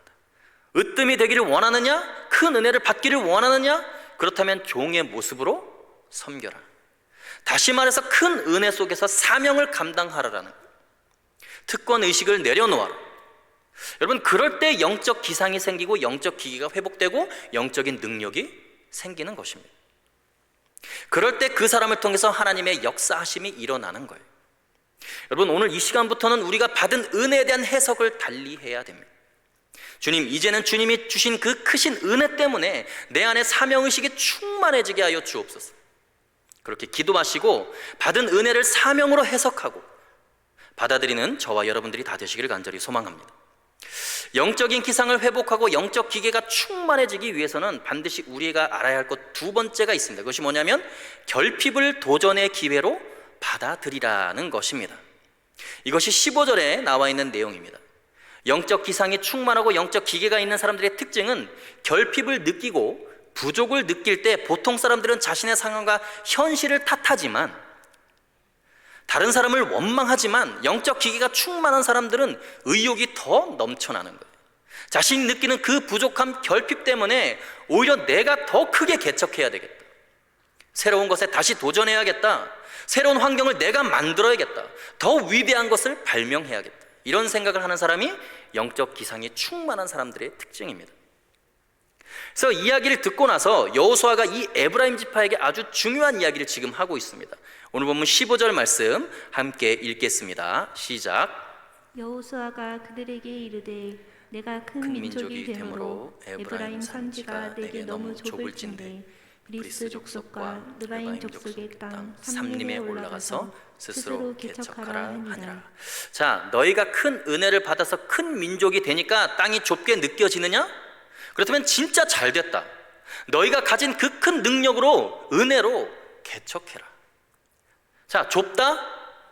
으뜸이 되기를 원하느냐? 큰 은혜를 받기를 원하느냐? 그렇다면 종의 모습으로 섬겨라. 다시 말해서 큰 은혜 속에서 사명을 감당하라라는 거예요. 특권의식을 내려놓아라. 여러분, 그럴 때 영적 기상이 생기고 영적 기기가 회복되고 영적인 능력이 생기는 것입니다. 그럴 때 그 사람을 통해서 하나님의 역사하심이 일어나는 거예요. 여러분, 오늘 이 시간부터는 우리가 받은 은혜에 대한 해석을 달리 해야 됩니다. 주님, 이제는 주님이 주신 그 크신 은혜 때문에 내 안에 사명의식이 충만해지게 하여 주옵소서. 그렇게 기도하시고 받은 은혜를 사명으로 해석하고 받아들이는 저와 여러분들이 다 되시기를 간절히 소망합니다. 영적인 기상을 회복하고 영적 기계가 충만해지기 위해서는 반드시 우리가 알아야 할 것 두 번째가 있습니다. 그것이 뭐냐면 결핍을 도전의 기회로 받아들이라는 것입니다. 이것이 15절에 나와 있는 내용입니다. 영적 기상이 충만하고 영적 기계가 있는 사람들의 특징은 결핍을 느끼고 부족을 느낄 때 보통 사람들은 자신의 상황과 현실을 탓하지만, 다른 사람을 원망하지만, 영적 기계가 충만한 사람들은 의욕이 더 넘쳐나는 거예요. 자신이 느끼는 그 부족함, 결핍 때문에 오히려 내가 더 크게 개척해야 되겠다, 새로운 것에 다시 도전해야겠다, 새로운 환경을 내가 만들어야겠다, 더 위대한 것을 발명해야겠다, 이런 생각을 하는 사람이 영적 기상이 충만한 사람들의 특징입니다. 그래서 이야기를 듣고 나서 여호수아가 이 에브라임 지파에게 아주 중요한 이야기를 지금 하고 있습니다. 오늘 본문 15절 말씀 함께 읽겠습니다. 시작. 여호수아가 그들에게 이르되 내가 큰 민족이 되므로 에브라임 산지가 내게 너무 좁을진대 브리스 족속과 르바임 족속의 땅 삼림에 올라가서 스스로 개척하라 하니라. 자, 너희가 큰 은혜를 받아서 큰 민족이 되니까 땅이 좁게 느껴지느냐? 그렇다면 진짜 잘 됐다. 너희가 가진 그 큰 능력으로, 은혜로 개척해라. 자, 좁다,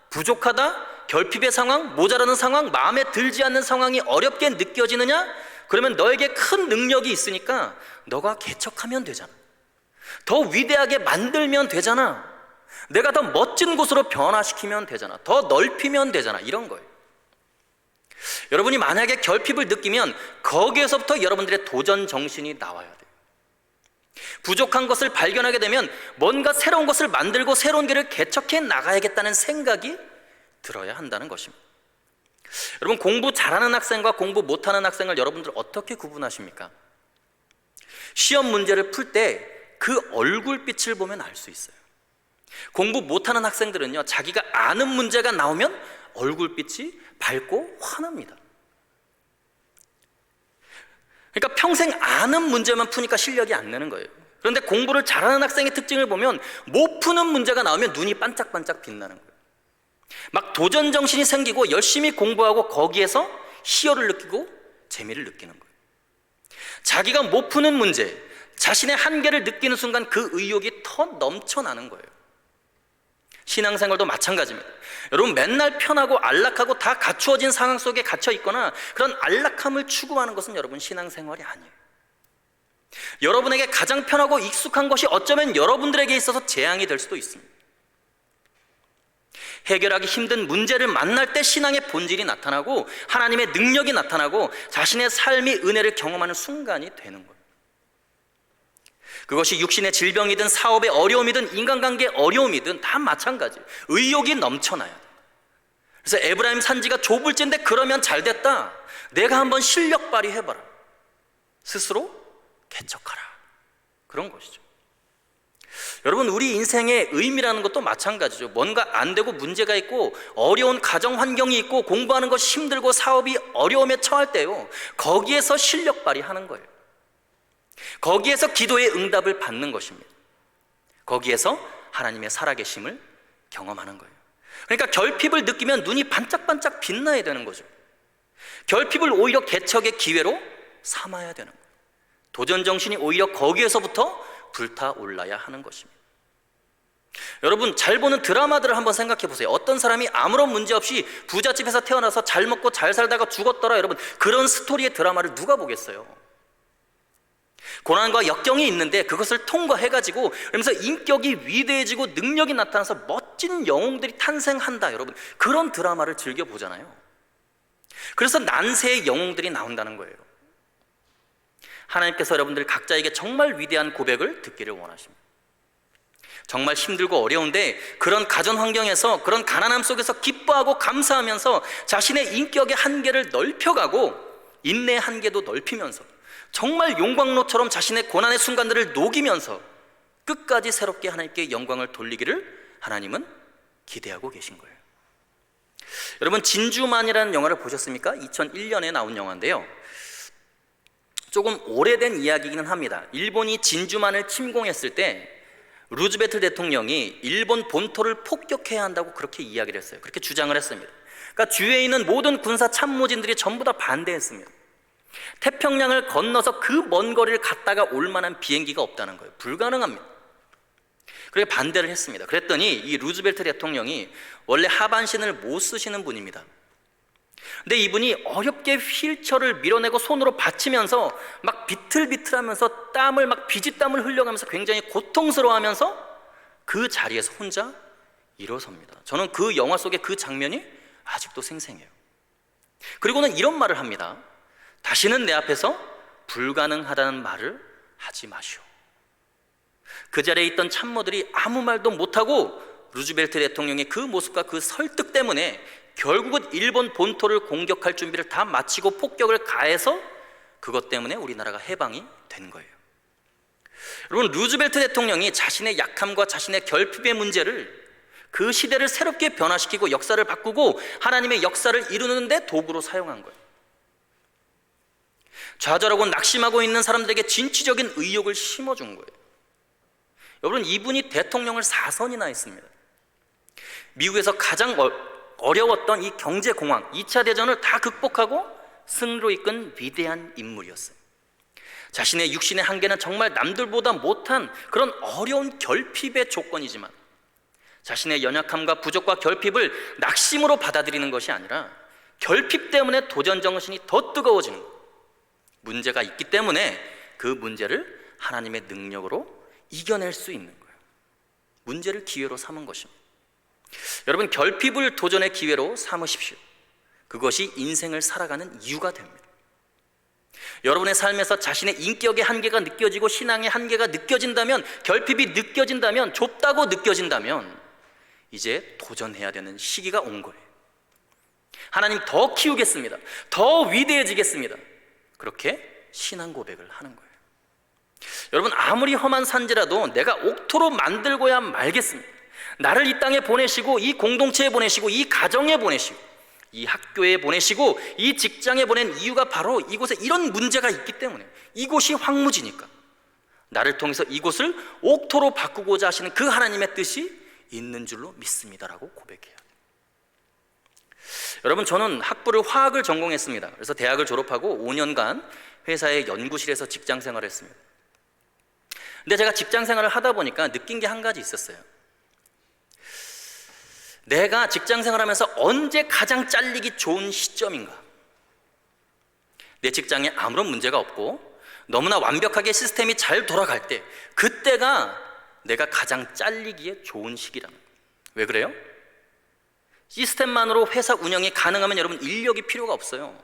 부족하다, 결핍의 상황, 모자라는 상황, 마음에 들지 않는 상황이 어렵게 느껴지느냐? 그러면 너에게 큰 능력이 있으니까 너가 개척하면 되잖아. 더 위대하게 만들면 되잖아. 내가 더 멋진 곳으로 변화시키면 되잖아. 더 넓히면 되잖아. 이런 거예요. 여러분이 만약에 결핍을 느끼면 거기에서부터 여러분들의 도전 정신이 나와야 돼요. 부족한 것을 발견하게 되면 뭔가 새로운 것을 만들고 새로운 길을 개척해 나가야겠다는 생각이 들어야 한다는 것입니다. 여러분, 공부 잘하는 학생과 공부 못하는 학생을 여러분들 어떻게 구분하십니까? 시험 문제를 풀 때 그 얼굴빛을 보면 알 수 있어요. 공부 못하는 학생들은요, 자기가 아는 문제가 나오면 얼굴빛이 밝고 환합니다. 그러니까 평생 아는 문제만 푸니까 실력이 안 느는 거예요. 그런데 공부를 잘하는 학생의 특징을 보면 못 푸는 문제가 나오면 눈이 반짝반짝 빛나는 거예요. 막 도전 정신이 생기고 열심히 공부하고 거기에서 희열을 느끼고 재미를 느끼는 거예요. 자기가 못 푸는 문제, 자신의 한계를 느끼는 순간 그 의욕이 더 넘쳐나는 거예요. 신앙생활도 마찬가지입니다. 여러분, 맨날 편하고 안락하고 다 갖추어진 상황 속에 갇혀 있거나 그런 안락함을 추구하는 것은 여러분 신앙생활이 아니에요. 여러분에게 가장 편하고 익숙한 것이 어쩌면 여러분들에게 있어서 재앙이 될 수도 있습니다. 해결하기 힘든 문제를 만날 때 신앙의 본질이 나타나고 하나님의 능력이 나타나고 자신의 삶이 은혜를 경험하는 순간이 되는 거예요. 그것이 육신의 질병이든 사업의 어려움이든 인간관계의 어려움이든 다 마찬가지예요. 의욕이 넘쳐나야 돼요. 그래서 에브라임 산지가 좁을진데 그러면 잘 됐다. 내가 한번 실력 발휘해봐라. 스스로 개척하라. 그런 것이죠. 여러분, 우리 인생의 의미라는 것도 마찬가지죠. 뭔가 안 되고 문제가 있고 어려운 가정 환경이 있고 공부하는 것이 힘들고 사업이 어려움에 처할 때요, 거기에서 실력 발휘하는 거예요. 거기에서 기도의 응답을 받는 것입니다. 거기에서 하나님의 살아계심을 경험하는 거예요. 그러니까 결핍을 느끼면 눈이 반짝반짝 빛나야 되는 거죠. 결핍을 오히려 개척의 기회로 삼아야 되는 거예요. 도전 정신이 오히려 거기에서부터 불타올라야 하는 것입니다. 여러분, 잘 보는 드라마들을 한번 생각해 보세요. 어떤 사람이 아무런 문제 없이 부잣집에서 태어나서 잘 먹고 잘 살다가 죽었더라. 여러분, 그런 스토리의 드라마를 누가 보겠어요? 고난과 역경이 있는데 그것을 통과해가지고 그러면서 인격이 위대해지고 능력이 나타나서 멋진 영웅들이 탄생한다. 여러분, 그런 드라마를 즐겨보잖아요. 그래서 난세의 영웅들이 나온다는 거예요. 하나님께서 여러분들 각자에게 정말 위대한 고백을 듣기를 원하십니다. 정말 힘들고 어려운데 그런 가전 환경에서, 그런 가난함 속에서 기뻐하고 감사하면서 자신의 인격의 한계를 넓혀가고 인내의 한계도 넓히면서 정말 용광로처럼 자신의 고난의 순간들을 녹이면서 끝까지 새롭게 하나님께 영광을 돌리기를 하나님은 기대하고 계신 거예요. 여러분, 진주만이라는 영화를 보셨습니까? 2001년에 나온 영화인데요, 조금 오래된 이야기이기는 합니다. 일본이 진주만을 침공했을 때 루즈벨트 대통령이 일본 본토를 폭격해야 한다고 그렇게 이야기를 했어요. 그렇게 주장을 했습니다. 그러니까 주위에 있는 모든 군사 참모진들이 전부 다 반대했습니다. 태평양을 건너서 그 먼 거리를 갔다가 올 만한 비행기가 없다는 거예요. 불가능합니다. 그렇게 반대를 했습니다. 그랬더니 이 루즈벨트 대통령이 원래 하반신을 못 쓰시는 분입니다. 근데 이분이 어렵게 휠체어를 밀어내고 손으로 받치면서 막 비틀비틀하면서 땀을 막 비지땀을 흘려가면서 굉장히 고통스러워하면서 그 자리에서 혼자 일어섭니다. 저는 그 영화 속의 그 장면이 아직도 생생해요. 그리고는 이런 말을 합니다. 다시는 내 앞에서 불가능하다는 말을 하지 마시오. 그 자리에 있던 참모들이 아무 말도 못하고 루즈벨트 대통령의 그 모습과 그 설득 때문에 결국은 일본 본토를 공격할 준비를 다 마치고 폭격을 가해서 그것 때문에 우리나라가 해방이 된 거예요. 여러분, 루즈벨트 대통령이 자신의 약함과 자신의 결핍의 문제를, 그 시대를 새롭게 변화시키고 역사를 바꾸고 하나님의 역사를 이루는 데 도구로 사용한 거예요. 좌절하고 낙심하고 있는 사람들에게 진취적인 의욕을 심어준 거예요. 여러분, 이분이 대통령을 4선이나 했습니다. 미국에서 가장 어려웠던 이 경제공황, 2차 대전을 다 극복하고 승리로 이끈 위대한 인물이었어요. 자신의 육신의 한계는 정말 남들보다 못한 그런 어려운 결핍의 조건이지만 자신의 연약함과 부족과 결핍을 낙심으로 받아들이는 것이 아니라 결핍 때문에 도전 정신이 더 뜨거워지는 거예요. 문제가 있기 때문에 그 문제를 하나님의 능력으로 이겨낼 수 있는 거예요. 문제를 기회로 삼은 것입니다. 여러분, 결핍을 도전의 기회로 삼으십시오. 그것이 인생을 살아가는 이유가 됩니다. 여러분의 삶에서 자신의 인격의 한계가 느껴지고 신앙의 한계가 느껴진다면, 결핍이 느껴진다면, 좁다고 느껴진다면 이제 도전해야 되는 시기가 온 거예요. 하나님 더 키우겠습니다. 더 위대해지겠습니다. 그렇게 신앙 고백을 하는 거예요. 여러분, 아무리 험한 산지라도 내가 옥토로 만들고야 말겠습니다. 나를 이 땅에 보내시고 이 공동체에 보내시고 이 가정에 보내시고 이 학교에 보내시고 이 직장에 보낸 이유가 바로 이곳에 이런 문제가 있기 때문에, 이곳이 황무지니까 나를 통해서 이곳을 옥토로 바꾸고자 하시는 그 하나님의 뜻이 있는 줄로 믿습니다라고 고백해요. 여러분, 저는 학부를 화학을 전공했습니다. 그래서 대학을 졸업하고 5년간 회사의 연구실에서 직장 생활을 했습니다. 근데 제가 직장 생활을 하다 보니까 느낀 게 한 가지 있었어요. 내가 직장 생활하면서 언제 가장 잘리기 좋은 시점인가? 내 직장에 아무런 문제가 없고 너무나 완벽하게 시스템이 잘 돌아갈 때, 그때가 내가 가장 잘리기에 좋은 시기라는 거예요. 왜 그래요? 시스템만으로 회사 운영이 가능하면 여러분 인력이 필요가 없어요.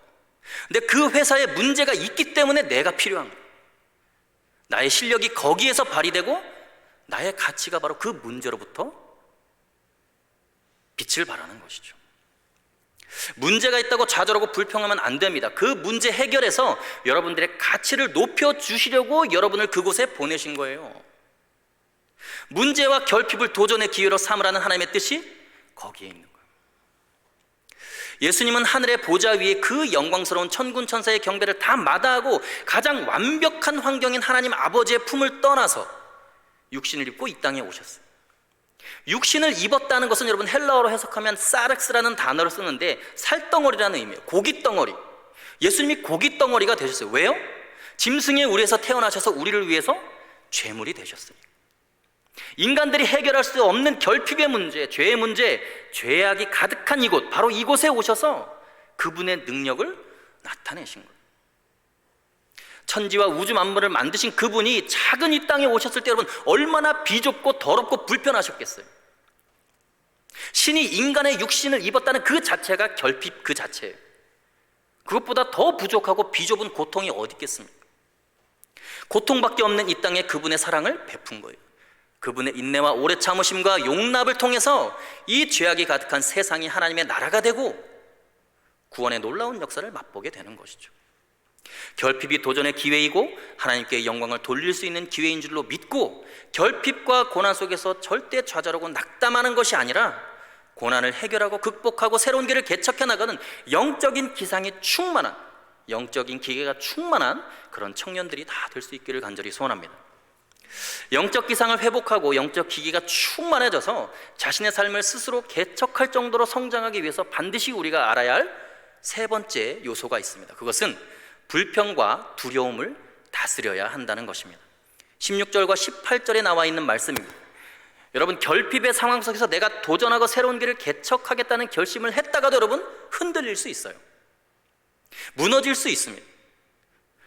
근데 그 회사에 문제가 있기 때문에 내가 필요한 거예요. 나의 실력이 거기에서 발휘되고 나의 가치가 바로 그 문제로부터 빛을 발하는 것이죠. 문제가 있다고 좌절하고 불평하면 안 됩니다. 그 문제 해결해서 여러분들의 가치를 높여주시려고 여러분을 그곳에 보내신 거예요. 문제와 결핍을 도전의 기회로 삼으라는 하나님의 뜻이 거기에 있는 거예요. 예수님은 하늘의 보좌 위에 그 영광스러운 천군 천사의 경배를 다 마다하고 가장 완벽한 환경인 하나님 아버지의 품을 떠나서 육신을 입고 이 땅에 오셨어요. 육신을 입었다는 것은 여러분 헬라어로 해석하면 사르스라는 단어를 쓰는데 살덩어리라는 의미예요. 고깃덩어리. 예수님이 고깃덩어리가 되셨어요. 왜요? 짐승의 우리에서 태어나셔서 우리를 위해서 죄물이 되셨어요. 인간들이 해결할 수 없는 결핍의 문제, 죄의 문제, 죄악이 가득한 이곳, 바로 이곳에 오셔서 그분의 능력을 나타내신 거예요. 천지와 우주 만물을 만드신 그분이 작은 이 땅에 오셨을 때 여러분 얼마나 비좁고 더럽고 불편하셨겠어요. 신이 인간의 육신을 입었다는 그 자체가 결핍 그 자체예요. 그것보다 더 부족하고 비좁은 고통이 어디 있겠습니까? 고통밖에 없는 이 땅에 그분의 사랑을 베푼 거예요. 그분의 인내와 오래 참으심과 용납을 통해서 이 죄악이 가득한 세상이 하나님의 나라가 되고 구원의 놀라운 역사를 맛보게 되는 것이죠. 결핍이 도전의 기회이고 하나님께 영광을 돌릴 수 있는 기회인 줄로 믿고 결핍과 고난 속에서 절대 좌절하고 낙담하는 것이 아니라 고난을 해결하고 극복하고 새로운 길을 개척해 나가는 영적인 기상이 충만한, 영적인 기계가 충만한 그런 청년들이 다 될 수 있기를 간절히 소원합니다. 영적 기상을 회복하고 영적 기기가 충만해져서 자신의 삶을 스스로 개척할 정도로 성장하기 위해서 반드시 우리가 알아야 할 세 번째 요소가 있습니다. 그것은 불평과 두려움을 다스려야 한다는 것입니다. 16절과 18절에 나와 있는 말씀입니다. 여러분 결핍의 상황 속에서 내가 도전하고 새로운 길을 개척하겠다는 결심을 했다가도 여러분 흔들릴 수 있어요. 무너질 수 있습니다.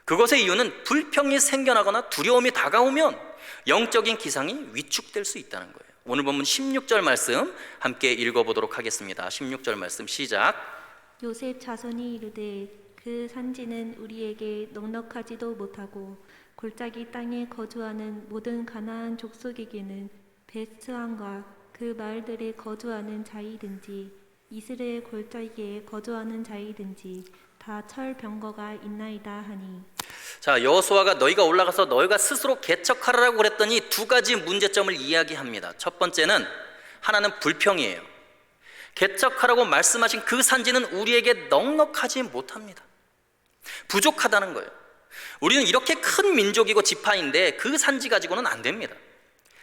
그것의 이유는 불평이 생겨나거나 두려움이 다가오면 영적인 기상이 위축될 수 있다는 거예요. 오늘 본문 16절 말씀 함께 읽어보도록 하겠습니다. 16절 말씀 시작. 요셉 자손이 이르되 그 산지는 우리에게 넉넉하지도 못하고 골짜기 땅에 거주하는 모든 가나안 족속에게는 베스트함과 그 마을들에 거주하는 자이든지 이스라엘 골짜기에 거주하는 자이든지 다 철병거가 있나이다 하니. 자, 여호수아가 너희가 올라가서 너희가 스스로 개척하라고 그랬더니 두 가지 문제점을 이야기합니다. 첫 번째는 하나는 불평이에요. 개척하라고 말씀하신 그 산지는 우리에게 넉넉하지 못합니다. 부족하다는 거예요. 우리는 이렇게 큰 민족이고 지파인데 그 산지 가지고는 안 됩니다.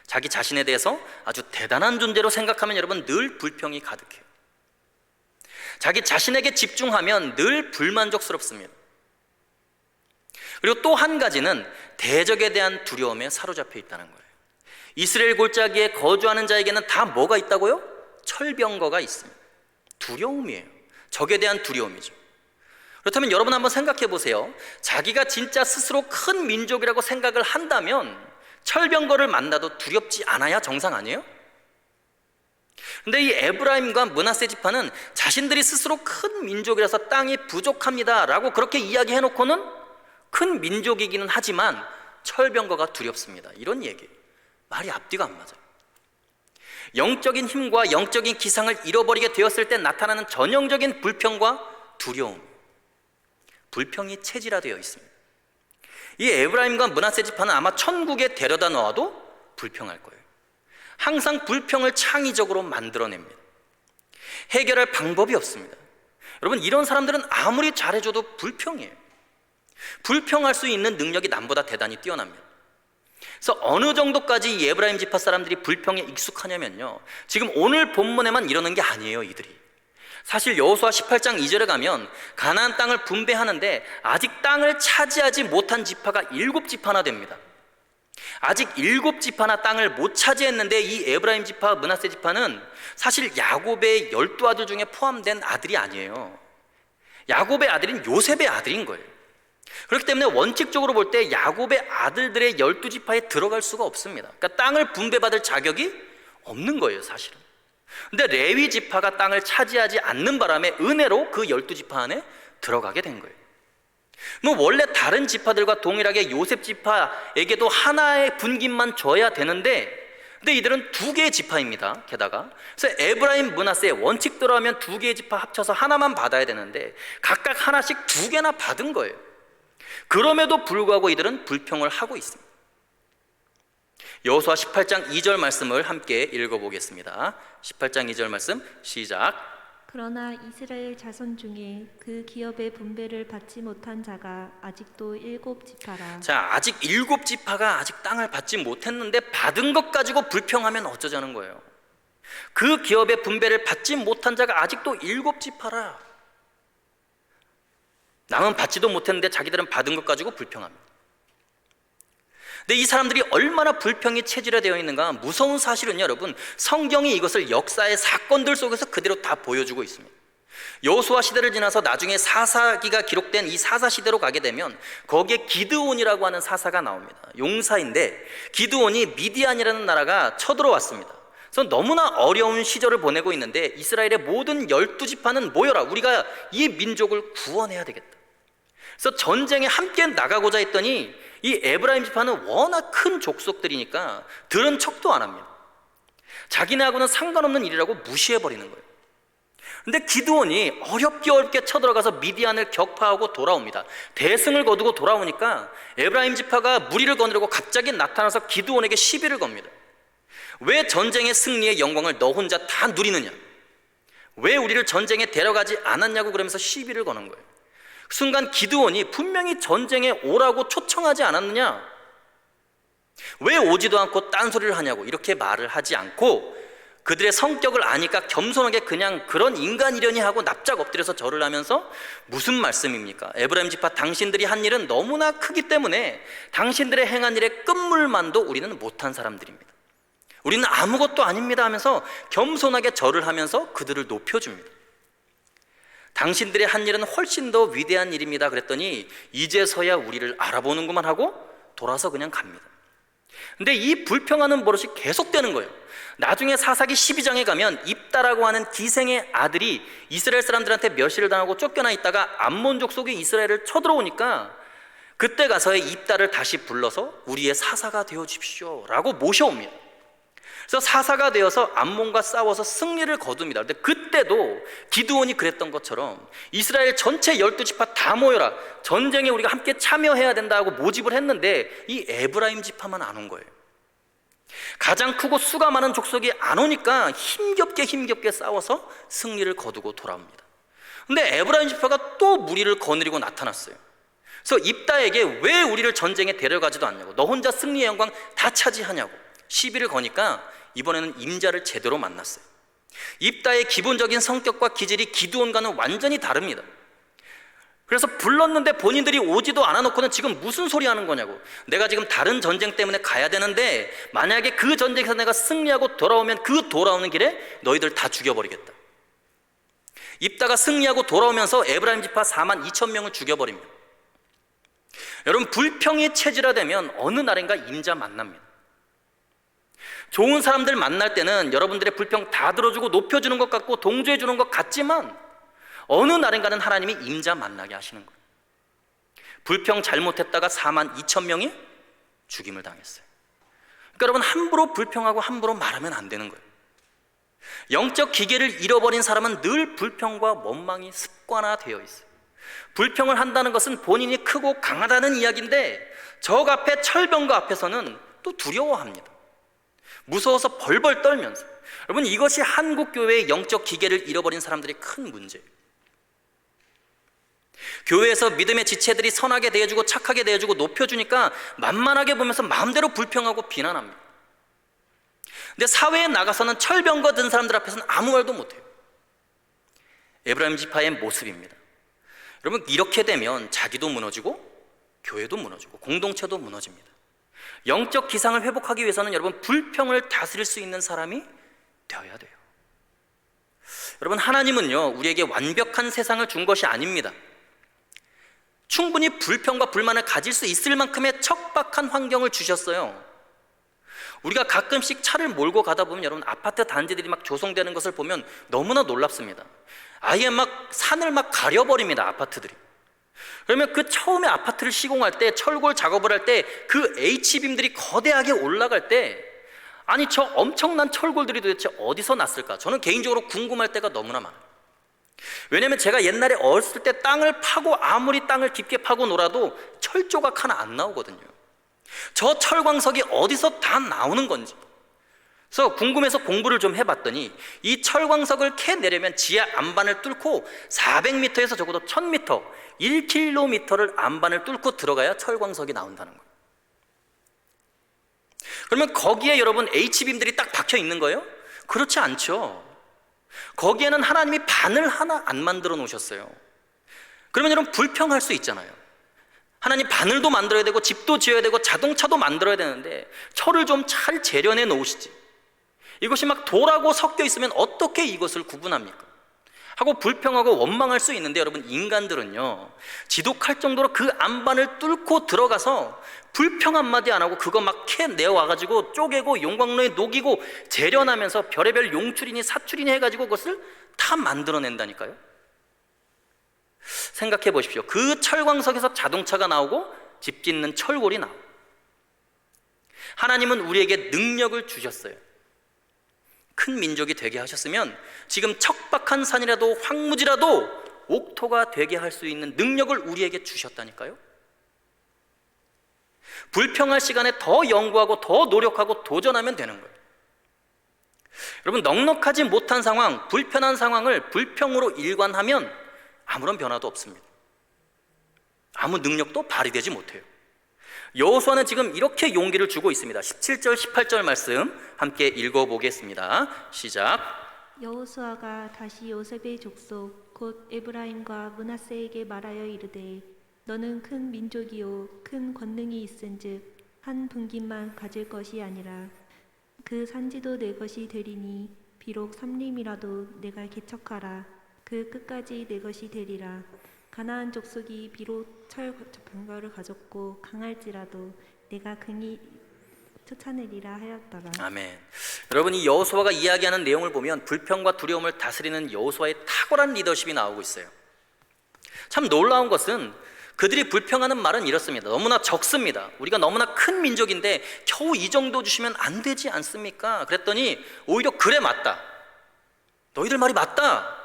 자기 자신에 대해서 아주 대단한 존재로 생각하면 여러분 늘 불평이 가득해요. 자기 자신에게 집중하면 늘 불만족스럽습니다. 그리고 또 한 가지는 대적에 대한 두려움에 사로잡혀 있다는 거예요. 이스라엘 골짜기에 거주하는 자에게는 다 뭐가 있다고요? 철병거가 있습니다. 두려움이에요. 적에 대한 두려움이죠. 그렇다면 여러분 한번 생각해 보세요. 자기가 진짜 스스로 큰 민족이라고 생각을 한다면 철병거를 만나도 두렵지 않아야 정상 아니에요? 근데 이 에브라임과 므낫세 지파는 자신들이 스스로 큰 민족이라서 땅이 부족합니다 라고 그렇게 이야기해놓고는 큰 민족이기는 하지만 철병거가 두렵습니다. 이런 얘기예요. 말이 앞뒤가 안 맞아요. 영적인 힘과 영적인 기상을 잃어버리게 되었을 때 나타나는 전형적인 불평과 두려움. 불평이 체질화되어 있습니다. 이 에브라임과 므낫세 지파는 아마 천국에 데려다 놓아도 불평할 거예요. 항상 불평을 창의적으로 만들어냅니다. 해결할 방법이 없습니다. 여러분 이런 사람들은 아무리 잘해줘도 불평이에요. 불평할 수 있는 능력이 남보다 대단히 뛰어납니다. 그래서 어느 정도까지 이 에브라임 지파 사람들이 불평에 익숙하냐면요, 지금 오늘 본문에만 이러는 게 아니에요. 이들이 사실 여호수아 18장 2절에 가면 가나안 땅을 분배하는데 아직 땅을 차지하지 못한 지파가 7지파나 됩니다. 아직 7지파나 땅을 못 차지했는데 이 에브라임 지파, 므낫세 지파는 사실 야곱의 12아들 중에 포함된 아들이 아니에요. 야곱의 아들인 요셉의 아들인 거예요. 그렇기 때문에 원칙적으로 볼 때 야곱의 아들들의 12지파에 들어갈 수가 없습니다. 그러니까 땅을 분배받을 자격이 없는 거예요, 사실은. 근데 레위 지파가 땅을 차지하지 않는 바람에 은혜로 그 12지파 안에 들어가게 된 거예요. 뭐 원래 다른 지파들과 동일하게 요셉 지파에게도 하나의 분깃만 줘야 되는데, 근데 이들은 2개의 지파입니다. 게다가 그래서 에브라임, 므낫세 원칙대로 하면 2개의 지파 합쳐서 하나만 받아야 되는데 각각 하나씩 2개나 받은 거예요. 그럼에도 불구하고 이들은 불평을 하고 있습니다. 여호수아 18장 2절 말씀을 함께 읽어보겠습니다. 18장 2절 말씀 시작. 그러나 이스라엘 자손 중에 그 기업의 분배를 받지 못한 자가 아직도 7지파라. 자, 아직 7지파가 아직 땅을 받지 못했는데 받은 것 가지고 불평하면 어쩌자는 거예요. 그 기업의 분배를 받지 못한 자가 아직도 7지파라. 남은 받지도 못했는데 자기들은 받은 것 가지고 불평합니다. 근데 이 사람들이 얼마나 불평이 체질화되어 있는가, 무서운 사실은요, 여러분, 성경이 이것을 역사의 사건들 속에서 그대로 다 보여주고 있습니다. 여호수아 시대를 지나서 나중에 사사기가 기록된 이 사사 시대로 가게 되면 거기에 기드온이라고 하는 사사가 나옵니다. 용사인데 기드온이 미디안이라는 나라가 쳐들어왔습니다. 그래서 너무나 어려운 시절을 보내고 있는데 이스라엘의 모든 12지파는 모여라, 우리가 이 민족을 구원해야 되겠다. 그래서 전쟁에 함께 나가고자 했더니 이 에브라임 지파는 워낙 큰 족속들이니까 들은 척도 안 합니다. 자기네하고는 상관없는 일이라고 무시해버리는 거예요. 근데 기드온이 어렵게 쳐들어가서 미디안을 격파하고 돌아옵니다. 대승을 거두고 돌아오니까 에브라임 지파가 무리를 거느리고 갑자기 나타나서 기드온에게 시비를 겁니다. 왜 전쟁의 승리의 영광을 너 혼자 다 누리느냐, 왜 우리를 전쟁에 데려가지 않았냐고 그러면서 시비를 거는 거예요. 순간 기드온이 분명히 전쟁에 오라고 초청하지 않았느냐, 왜 오지도 않고 딴소리를 하냐고 이렇게 말을 하지 않고 그들의 성격을 아니까 겸손하게 그냥 그런 인간이려니 하고 납작 엎드려서 절을 하면서 무슨 말씀입니까? 에브라임 지파 당신들이 한 일은 너무나 크기 때문에 당신들의 행한 일의 끝물만도 우리는 못한 사람들입니다. 우리는 아무것도 아닙니다 하면서 겸손하게 절을 하면서 그들을 높여줍니다. 당신들의 한 일은 훨씬 더 위대한 일입니다 그랬더니 이제서야 우리를 알아보는구만 하고 돌아서 그냥 갑니다. 근데 이 불평하는 버릇이 계속되는 거예요. 나중에 사사기 12장에 가면 입다라고 하는 기생의 아들이 이스라엘 사람들한테 멸시를 당하고 쫓겨나 있다가 암몬 족속이 이스라엘을 쳐들어오니까 그때 가서의 입다를 다시 불러서 우리의 사사가 되어 주십시오 라고 모셔옵니다. 그래서 사사가 되어서 암몬과 싸워서 승리를 거둡니다. 근데 그때도 기드온이 그랬던 것처럼 이스라엘 전체 12지파 다 모여라, 전쟁에 우리가 함께 참여해야 된다고 모집을 했는데 이 에브라임 지파만 안 온 거예요. 가장 크고 수가 많은 족속이 안 오니까 힘겹게 싸워서 승리를 거두고 돌아옵니다. 근데 에브라임 지파가 또 무리를 거느리고 나타났어요. 그래서 입다에게 왜 우리를 전쟁에 데려가지도 않냐고, 너 혼자 승리의 영광 다 차지하냐고 시비를 거니까 이번에는 임자를 제대로 만났어요. 입다의 기본적인 성격과 기질이 기드온과는 완전히 다릅니다. 그래서 불렀는데 본인들이 오지도 않아놓고는 지금 무슨 소리 하는 거냐고, 내가 지금 다른 전쟁 때문에 가야 되는데 만약에 그 전쟁에서 내가 승리하고 돌아오면 그 돌아오는 길에 너희들 다 죽여버리겠다. 입다가 승리하고 돌아오면서 에브라임 지파 4만 2천 명을 죽여버립니다. 여러분, 불평이 체질화되면 어느 날인가 임자 만납니다. 좋은 사람들 만날 때는 여러분들의 불평 다 들어주고 높여주는 것 같고 동조해 주는 것 같지만 어느 날인가는 하나님이 임자 만나게 하시는 거예요. 불평 잘못했다가 4만 2천 명이 죽임을 당했어요. 그러니까 여러분, 함부로 불평하고 함부로 말하면 안 되는 거예요. 영적 기계를 잃어버린 사람은 늘 불평과 원망이 습관화되어 있어요. 불평을 한다는 것은 본인이 크고 강하다는 이야기인데 적 앞에, 철병거 앞에서는 또 두려워합니다. 무서워서 벌벌 떨면서. 여러분, 이것이 한국교회의 영적 기계를 잃어버린 사람들의 큰 문제예요. 교회에서 믿음의 지체들이 선하게 대해주고 착하게 대해주고 높여주니까 만만하게 보면서 마음대로 불평하고 비난합니다. 근데 사회에 나가서는 철병거 든 사람들 앞에서는 아무 말도 못해요. 에브라임 지파의 모습입니다. 여러분, 이렇게 되면 자기도 무너지고 교회도 무너지고 공동체도 무너집니다. 영적 기상을 회복하기 위해서는 여러분, 불평을 다스릴 수 있는 사람이 되어야 돼요. 여러분, 하나님은요, 우리에게 완벽한 세상을 준 것이 아닙니다. 충분히 불평과 불만을 가질 수 있을 만큼의 척박한 환경을 주셨어요. 우리가 가끔씩 차를 몰고 가다 보면 여러분, 아파트 단지들이 막 조성되는 것을 보면 너무나 놀랍습니다. 아예 막 산을 막 가려버립니다, 아파트들이. 그러면 그 처음에 아파트를 시공할 때, 철골 작업을 할 때 그 H빔들이 거대하게 올라갈 때, 아니 저 엄청난 철골들이 도대체 어디서 났을까? 저는 개인적으로 궁금할 때가 너무나 많아요. 왜냐면 제가 옛날에 어렸을 때 땅을 파고 아무리 땅을 깊게 파고 놀아도 철조각 하나 안 나오거든요. 저 철광석이 어디서 다 나오는 건지. 그래서 궁금해서 공부를 좀 해봤더니 이 철광석을 캐내려면 지하 안반을 뚫고 400m에서 적어도 1000m, 1km를 안반을 뚫고 들어가야 철광석이 나온다는 거예요. 그러면 거기에 여러분 H빔들이 딱 박혀 있는 거예요? 그렇지 않죠. 거기에는 하나님이 바늘 하나 안 만들어 놓으셨어요. 그러면 여러분 불평할 수 있잖아요. 하나님 바늘도 만들어야 되고 집도 지어야 되고 자동차도 만들어야 되는데 철을 좀 잘 재련해 놓으시지. 이것이 막 돌하고 섞여 있으면 어떻게 이것을 구분합니까? 하고 불평하고 원망할 수 있는데 여러분 인간들은요 지독할 정도로 그 안반을 뚫고 들어가서 불평 한마디 안 하고 그거 막 캐내와가지고 쪼개고 용광로에 녹이고 재련하면서 별의별 용출이니 사출이니 해가지고 그것을 다 만들어낸다니까요. 생각해 보십시오. 그 철광석에서 자동차가 나오고 집 짓는 철골이 나오고. 하나님은 우리에게 능력을 주셨어요. 큰 민족이 되게 하셨으면 지금 척박한 산이라도 황무지라도 옥토가 되게 할 수 있는 능력을 우리에게 주셨다니까요. 불평할 시간에 더 연구하고 더 노력하고 도전하면 되는 거예요. 여러분 넉넉하지 못한 상황, 불편한 상황을 불평으로 일관하면 아무런 변화도 없습니다. 아무 능력도 발휘되지 못해요. 여호수아는 지금 이렇게 용기를 주고 있습니다. 17절 18절 말씀 함께 읽어보겠습니다. 시작. 여호수아가 다시 요셉의 족속 곧 에브라임과 므낫세에게 말하여 이르되 너는 큰 민족이요 큰 권능이 있은즉 한 분깃만 가질 것이 아니라 그 산지도 내 것이 되리니 비록 삼림이라도 내가 개척하라 그 끝까지 내 것이 되리라. 가나안 족속이 비록 철병거를 가졌고 강할지라도 내가 긍이 쫓아내리라 하였더라. 아멘. 여러분 이 여호수아가 이야기하는 내용을 보면 불평과 두려움을 다스리는 여호수아의 탁월한 리더십이 나오고 있어요. 참 놀라운 것은 그들이 불평하는 말은 이렇습니다. 너무나 적습니다. 우리가 너무나 큰 민족인데 겨우 이 정도 주시면 안 되지 않습니까? 그랬더니 오히려 그래 맞다. 너희들 말이 맞다.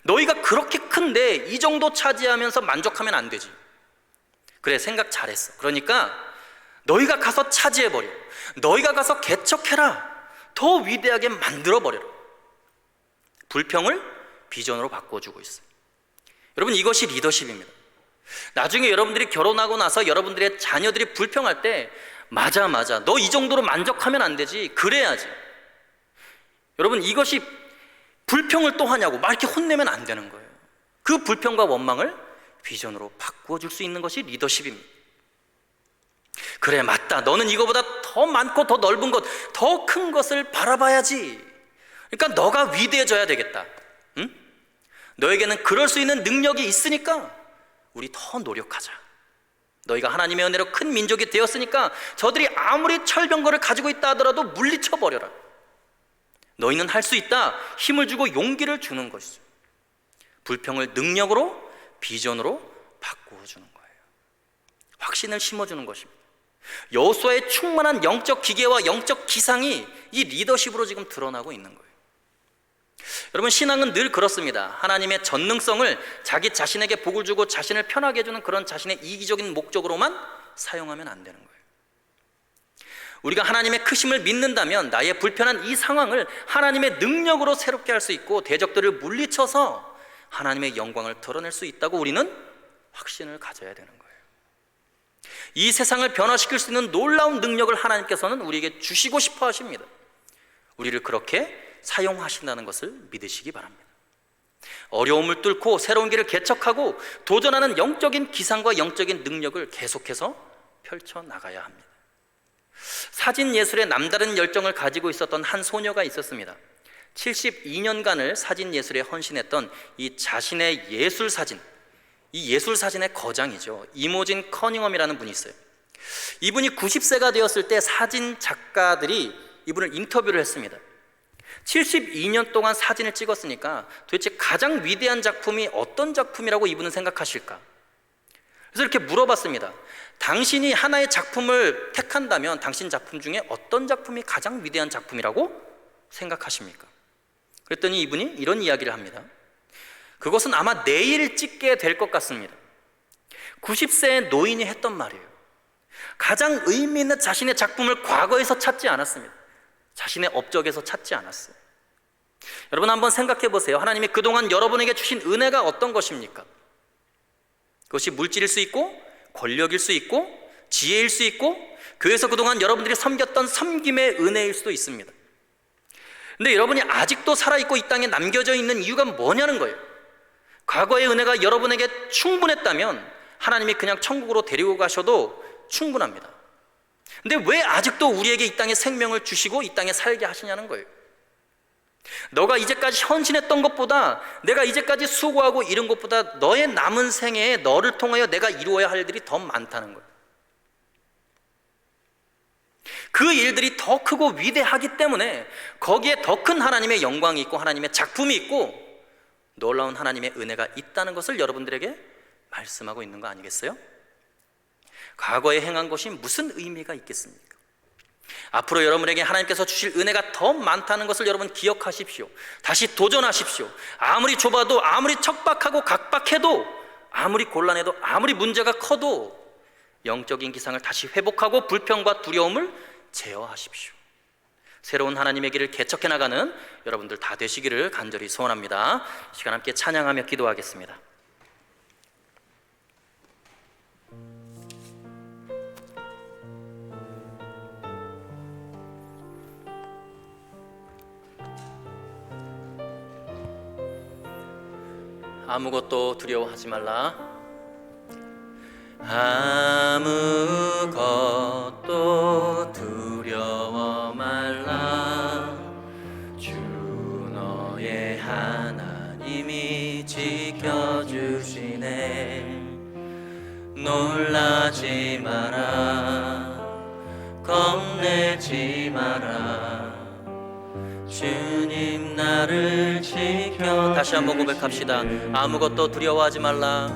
너희가 그렇게 큰데 이 정도 차지하면서 만족하면 안 되지. 그래 생각 잘했어. 그러니까 너희가 가서 차지해버려. 너희가 가서 개척해라. 더 위대하게 만들어버려라. 불평을 비전으로 바꿔주고 있어요. 여러분 이것이 리더십입니다. 나중에 여러분들이 결혼하고 나서 여러분들의 자녀들이 불평할 때 맞아 너 이 정도로 만족하면 안 되지. 그래야지. 여러분 이것이 불평을 또 하냐고 막 이렇게 혼내면 안 되는 거예요. 그 불평과 원망을 비전으로 바꾸어 줄 수 있는 것이 리더십입니다. 그래 맞다. 너는 이거보다 더 많고 더 넓은 것, 더 큰 것을 바라봐야지. 그러니까 너가 위대해져야 되겠다. 응? 너에게는 그럴 수 있는 능력이 있으니까 우리 더 노력하자. 너희가 하나님의 은혜로 큰 민족이 되었으니까 저들이 아무리 철병거를 가지고 있다 하더라도 물리쳐버려라. 너희는 할 수 있다. 힘을 주고 용기를 주는 것이죠. 불평을 능력으로 비전으로 바꾸어 주는 거예요. 확신을 심어주는 것입니다. 여호수아의 충만한 영적 기계와 영적 기상이 이 리더십으로 지금 드러나고 있는 거예요. 여러분 신앙은 늘 그렇습니다. 하나님의 전능성을 자기 자신에게 복을 주고 자신을 편하게 해주는 그런 자신의 이기적인 목적으로만 사용하면 안 되는 거예요. 우리가 하나님의 크심을 믿는다면 나의 불편한 이 상황을 하나님의 능력으로 새롭게 할 수 있고 대적들을 물리쳐서 하나님의 영광을 드러낼 수 있다고 우리는 확신을 가져야 되는 거예요. 이 세상을 변화시킬 수 있는 놀라운 능력을 하나님께서는 우리에게 주시고 싶어 하십니다. 우리를 그렇게 사용하신다는 것을 믿으시기 바랍니다. 어려움을 뚫고 새로운 길을 개척하고 도전하는 영적인 기상과 영적인 능력을 계속해서 펼쳐나가야 합니다. 사진 예술에 남다른 열정을 가지고 있었던 한 소녀가 있었습니다. 72년간을 사진 예술에 헌신했던 이 자신의 예술 사진, 이 예술 사진의 거장이죠. 이모진 커닝엄이라는 분이 있어요. 이분이 90세가 되었을 때 사진 작가들이 이분을 인터뷰를 했습니다. 72년 동안 사진을 찍었으니까 도대체 가장 위대한 작품이 어떤 작품이라고 이분은 생각하실까? 그래서 이렇게 물어봤습니다. 당신이 하나의 작품을 택한다면 당신 작품 중에 어떤 작품이 가장 위대한 작품이라고 생각하십니까? 그랬더니 이분이 이런 이야기를 합니다. 그것은 아마 내일 찍게 될 것 같습니다. 90세의 노인이 했던 말이에요. 가장 의미 있는 자신의 작품을 과거에서 찾지 않았습니다. 자신의 업적에서 찾지 않았어요. 여러분 한번 생각해 보세요. 하나님이 그동안 여러분에게 주신 은혜가 어떤 것입니까? 그것이 물질일 수 있고 권력일 수 있고 지혜일 수 있고 교회에서 그동안 여러분들이 섬겼던 섬김의 은혜일 수도 있습니다. 근데 여러분이 아직도 살아있고 이 땅에 남겨져 있는 이유가 뭐냐는 거예요. 과거의 은혜가 여러분에게 충분했다면 하나님이 그냥 천국으로 데리고 가셔도 충분합니다. 근데 왜 아직도 우리에게 이 땅에 생명을 주시고 이 땅에 살게 하시냐는 거예요. 너가 이제까지 헌신했던 것보다, 내가 이제까지 수고하고 이룬 것보다 너의 남은 생애에 너를 통하여 내가 이루어야 할 일들이 더 많다는 거예요. 그 일들이 더 크고 위대하기 때문에 거기에 더 큰 하나님의 영광이 있고 하나님의 작품이 있고 놀라운 하나님의 은혜가 있다는 것을 여러분들에게 말씀하고 있는 거 아니겠어요? 과거에 행한 것이 무슨 의미가 있겠습니까? 앞으로 여러분에게 하나님께서 주실 은혜가 더 많다는 것을 여러분 기억하십시오. 다시 도전하십시오. 아무리 좁아도, 아무리 척박하고 각박해도, 아무리 곤란해도, 아무리 문제가 커도 영적인 기상을 다시 회복하고 불평과 두려움을 제어하십시오. 새로운 하나님의 길을 개척해 나가는 여러분들 다 되시기를 간절히 소원합니다. 이 시간 함께 찬양하며 기도하겠습니다. 아무것도 두려워하지 말라. 아무것도 두려워 말라. 주 너의 하나님이 지켜주시네. 놀라지 마라. 겁내지 마라. 주님 나를 지켜. 다시 한번 고백합시다. 아무것도 두려워하지 말라.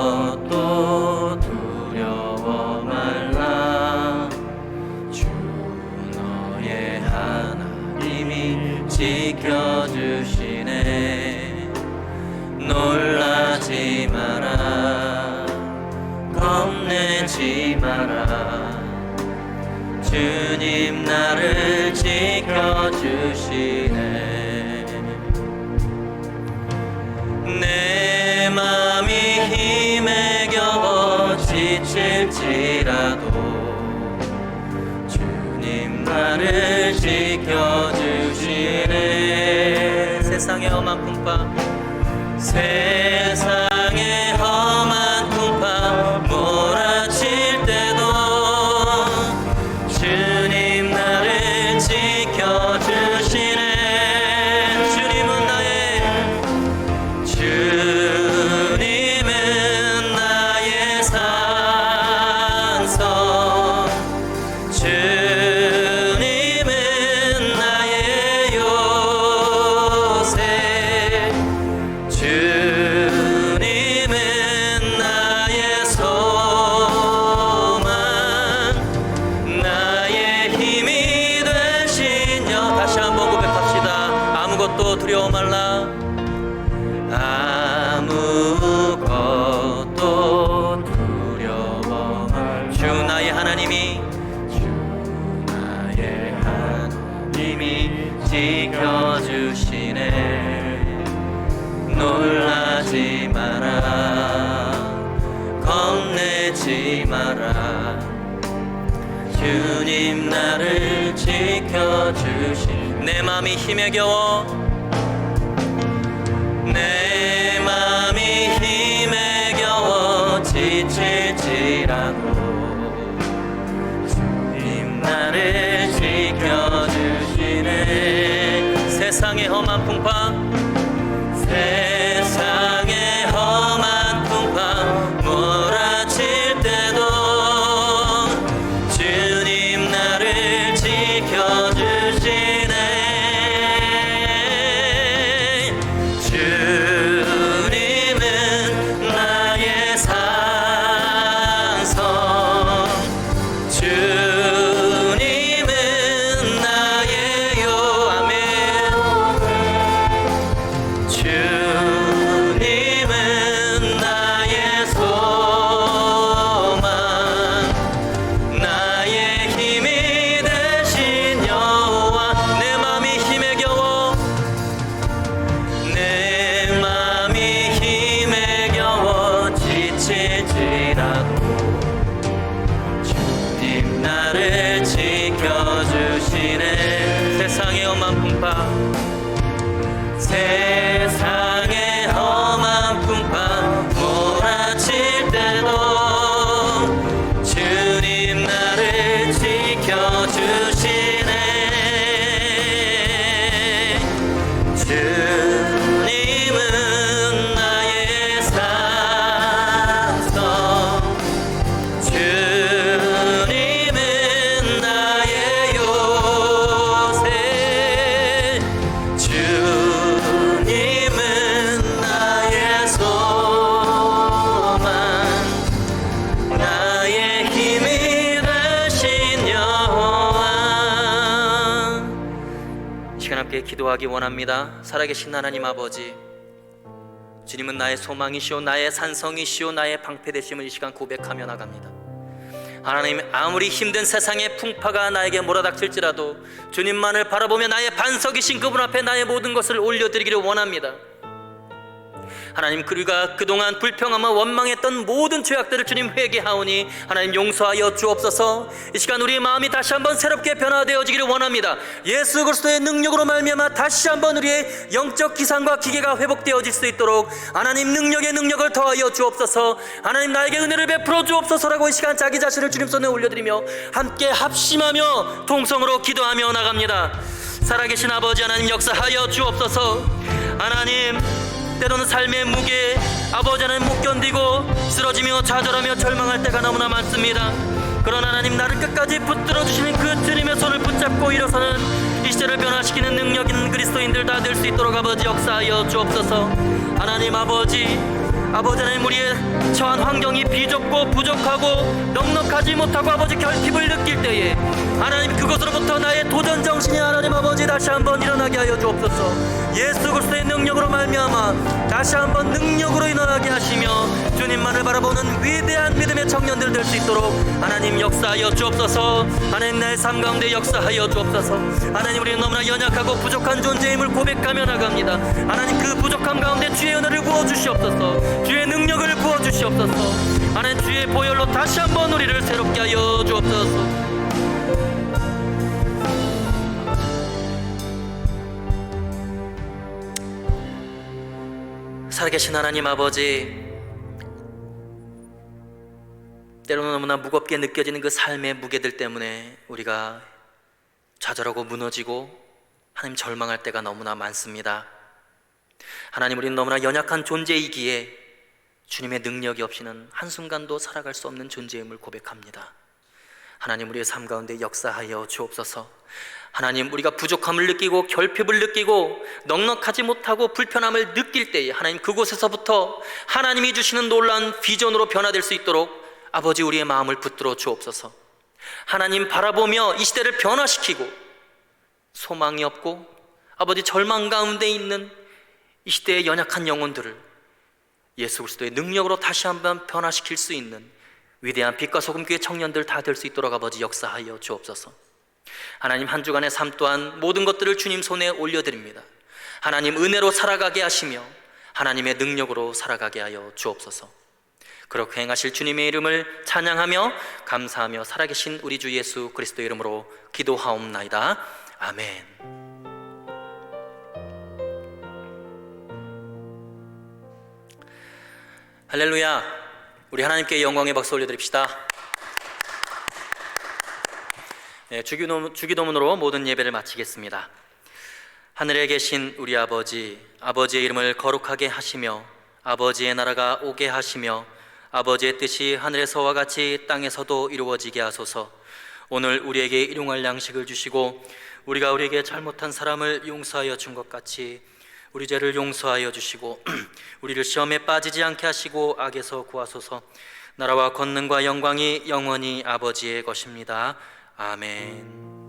아무것도 두려워 말라. 주 너의 하나님이 지켜주시네. 놀라지 마라. 겁내지 마라. 주님 나를 지켜주시네. 내 맘이 힘에 겨워 지칠지라도 주님 나를 지켜주시네. 세상의 험한 풍파, 세상의 험한 풍파 몰아칠 때도 주님 나를 지켜주시네. 주님은 나의 산성, 주님은 나의 요새, 주님은 나의 소망, 나의 힘이 되시며. 다시 한번 고백합시다. 아무것도 두려워 말라. 아무것도 두려워 말라. 주 나의 하나님이, 주 나의 하나님이 지켜주시네. 놀라지 마라. 겁내지 마라. 주님 나를 지켜주시네. 내 맘이 힘에 겨워, 내 맘이 힘에 겨워 지칠지라도 주님 나를 지켜주시네. 세상의 험한 풍파, 세상의 험한 풍파 몰아칠 때도 주님 나를 지켜주시네. 주님은 나의 산성, 주님은 나의 요. 아멘. 험한 풍파, 세상의 험한 풍파 몰아칠 때도 주님 나를 지켜주시네. 주님은 나의 산성, 주님은 나의 요새, 주님은 나의 소망, 나의 힘이 되신 여호와. 이 시간 함께 기도하기 원합니다. 살아계신 하나님 아버지, 주님은 나의 소망이시오, 나의 산성이시오, 나의 방패되심을 이 시간 고백하며 나갑니다. 하나님, 아무리 힘든 세상의 풍파가 나에게 몰아닥칠지라도 주님만을 바라보며 나의 반석이신 그분 앞에 나의 모든 것을 올려드리기를 원합니다. 하나님, 우리가 그동안 불평하며 원망했던 모든 죄악들을 주님 회개하오니 하나님 용서하여 주옵소서. 이 시간 우리의 마음이 다시 한번 새롭게 변화되어지기를 원합니다. 예수 그리스도의 능력으로 말미암아 다시 한번 우리의 영적 기상과 기계가 회복되어질 수 있도록 하나님 능력에 능력을 더하여 주옵소서. 하나님, 나에게 은혜를 베풀어 주옵소서라고 이 시간 자기 자신을 주님 손에 올려드리며 함께 합심하며 통성으로 기도하며 나갑니다. 살아계신 아버지 하나님, 역사하여 주옵소서. 하나님, 때로는 삶의 무게 아버지 하나님 못 견디고 쓰러지며 좌절하며 절망할 때가 너무나 많습니다. 그러나 하나님, 나를 끝까지 붙들어 주시는 그 주님의 손을 붙잡고 일어서는 이 시대를 변화시키는 능력 있는 그리스도인들 다 될 수 있도록 아버지 역사하여 주옵소서. 하나님 아버지 하나님, 우리의 처한 환경이 비좁고 부족하고 넉넉하지 못하고 아버지 결핍을 느낄 때에 하나님, 그것으로부터 나의 도전 정신이 하나님 아버지 다시 한번 일어나게 하여 주옵소서. 예수 그리스도의 능력으로 말미암아 다시 한번 능력으로 일어나게 하시며 주님만을 바라보는 위대한 믿음의 청년들 될 수 있도록 하나님 역사하여 주옵소서. 하나님, 나의 삶 가운데 역사하여 주옵소서. 하나님, 우리는 너무나 연약하고 부족한 존재임을 고백하며 나갑니다. 하나님, 그 부족함 가운데 주의 은혜를 부어주시옵소서. 주의 능력을 부어주시옵소서. 하나님, 주의 보혈로 다시 한번 우리를 새롭게 하여 주옵소서. 살아계신 하나님 아버지, 때로는 너무나 무겁게 느껴지는 그 삶의 무게들 때문에 우리가 좌절하고 무너지고 하나님 절망할 때가 너무나 많습니다. 하나님, 우리는 너무나 연약한 존재이기에 주님의 능력이 없이는 한순간도 살아갈 수 없는 존재임을 고백합니다. 하나님, 우리의 삶 가운데 역사하여 주옵소서. 하나님, 우리가 부족함을 느끼고 결핍을 느끼고 넉넉하지 못하고 불편함을 느낄 때에 하나님, 그곳에서부터 하나님이 주시는 놀라운 비전으로 변화될 수 있도록 아버지 우리의 마음을 붙들어 주옵소서. 하나님 바라보며 이 시대를 변화시키고 소망이 없고 아버지 절망 가운데 있는 이 시대의 연약한 영혼들을 예수 그리스도의 능력으로 다시 한번 변화시킬 수 있는 위대한 빛과 소금교회 청년들 다 될 수 있도록 아버지 역사하여 주옵소서. 하나님, 한 주간의 삶 또한 모든 것들을 주님 손에 올려드립니다. 하나님, 은혜로 살아가게 하시며 하나님의 능력으로 살아가게 하여 주옵소서. 그렇게 행하실 주님의 이름을 찬양하며 감사하며 살아계신 우리 주 예수 그리스도의 이름으로 기도하옵나이다. 아멘. 할렐루야. 우리 하나님께 영광의 박수 올려드립시다. 네, 주기도문으로 모든 예배를 마치겠습니다. 하늘에 계신 우리 아버지, 아버지의 이름을 거룩하게 하시며 아버지의 나라가 오게 하시며 아버지의 뜻이 하늘에서와 같이 땅에서도 이루어지게 하소서. 오늘 우리에게 일용할 양식을 주시고 우리가 우리에게 잘못한 사람을 용서하여 준 것 같이 우리 죄를 용서하여 주시고 우리를 시험에 빠지지 않게 하시고 악에서 구하소서. 나라와 권능과 영광이 영원히 아버지의 것입니다. 아멘.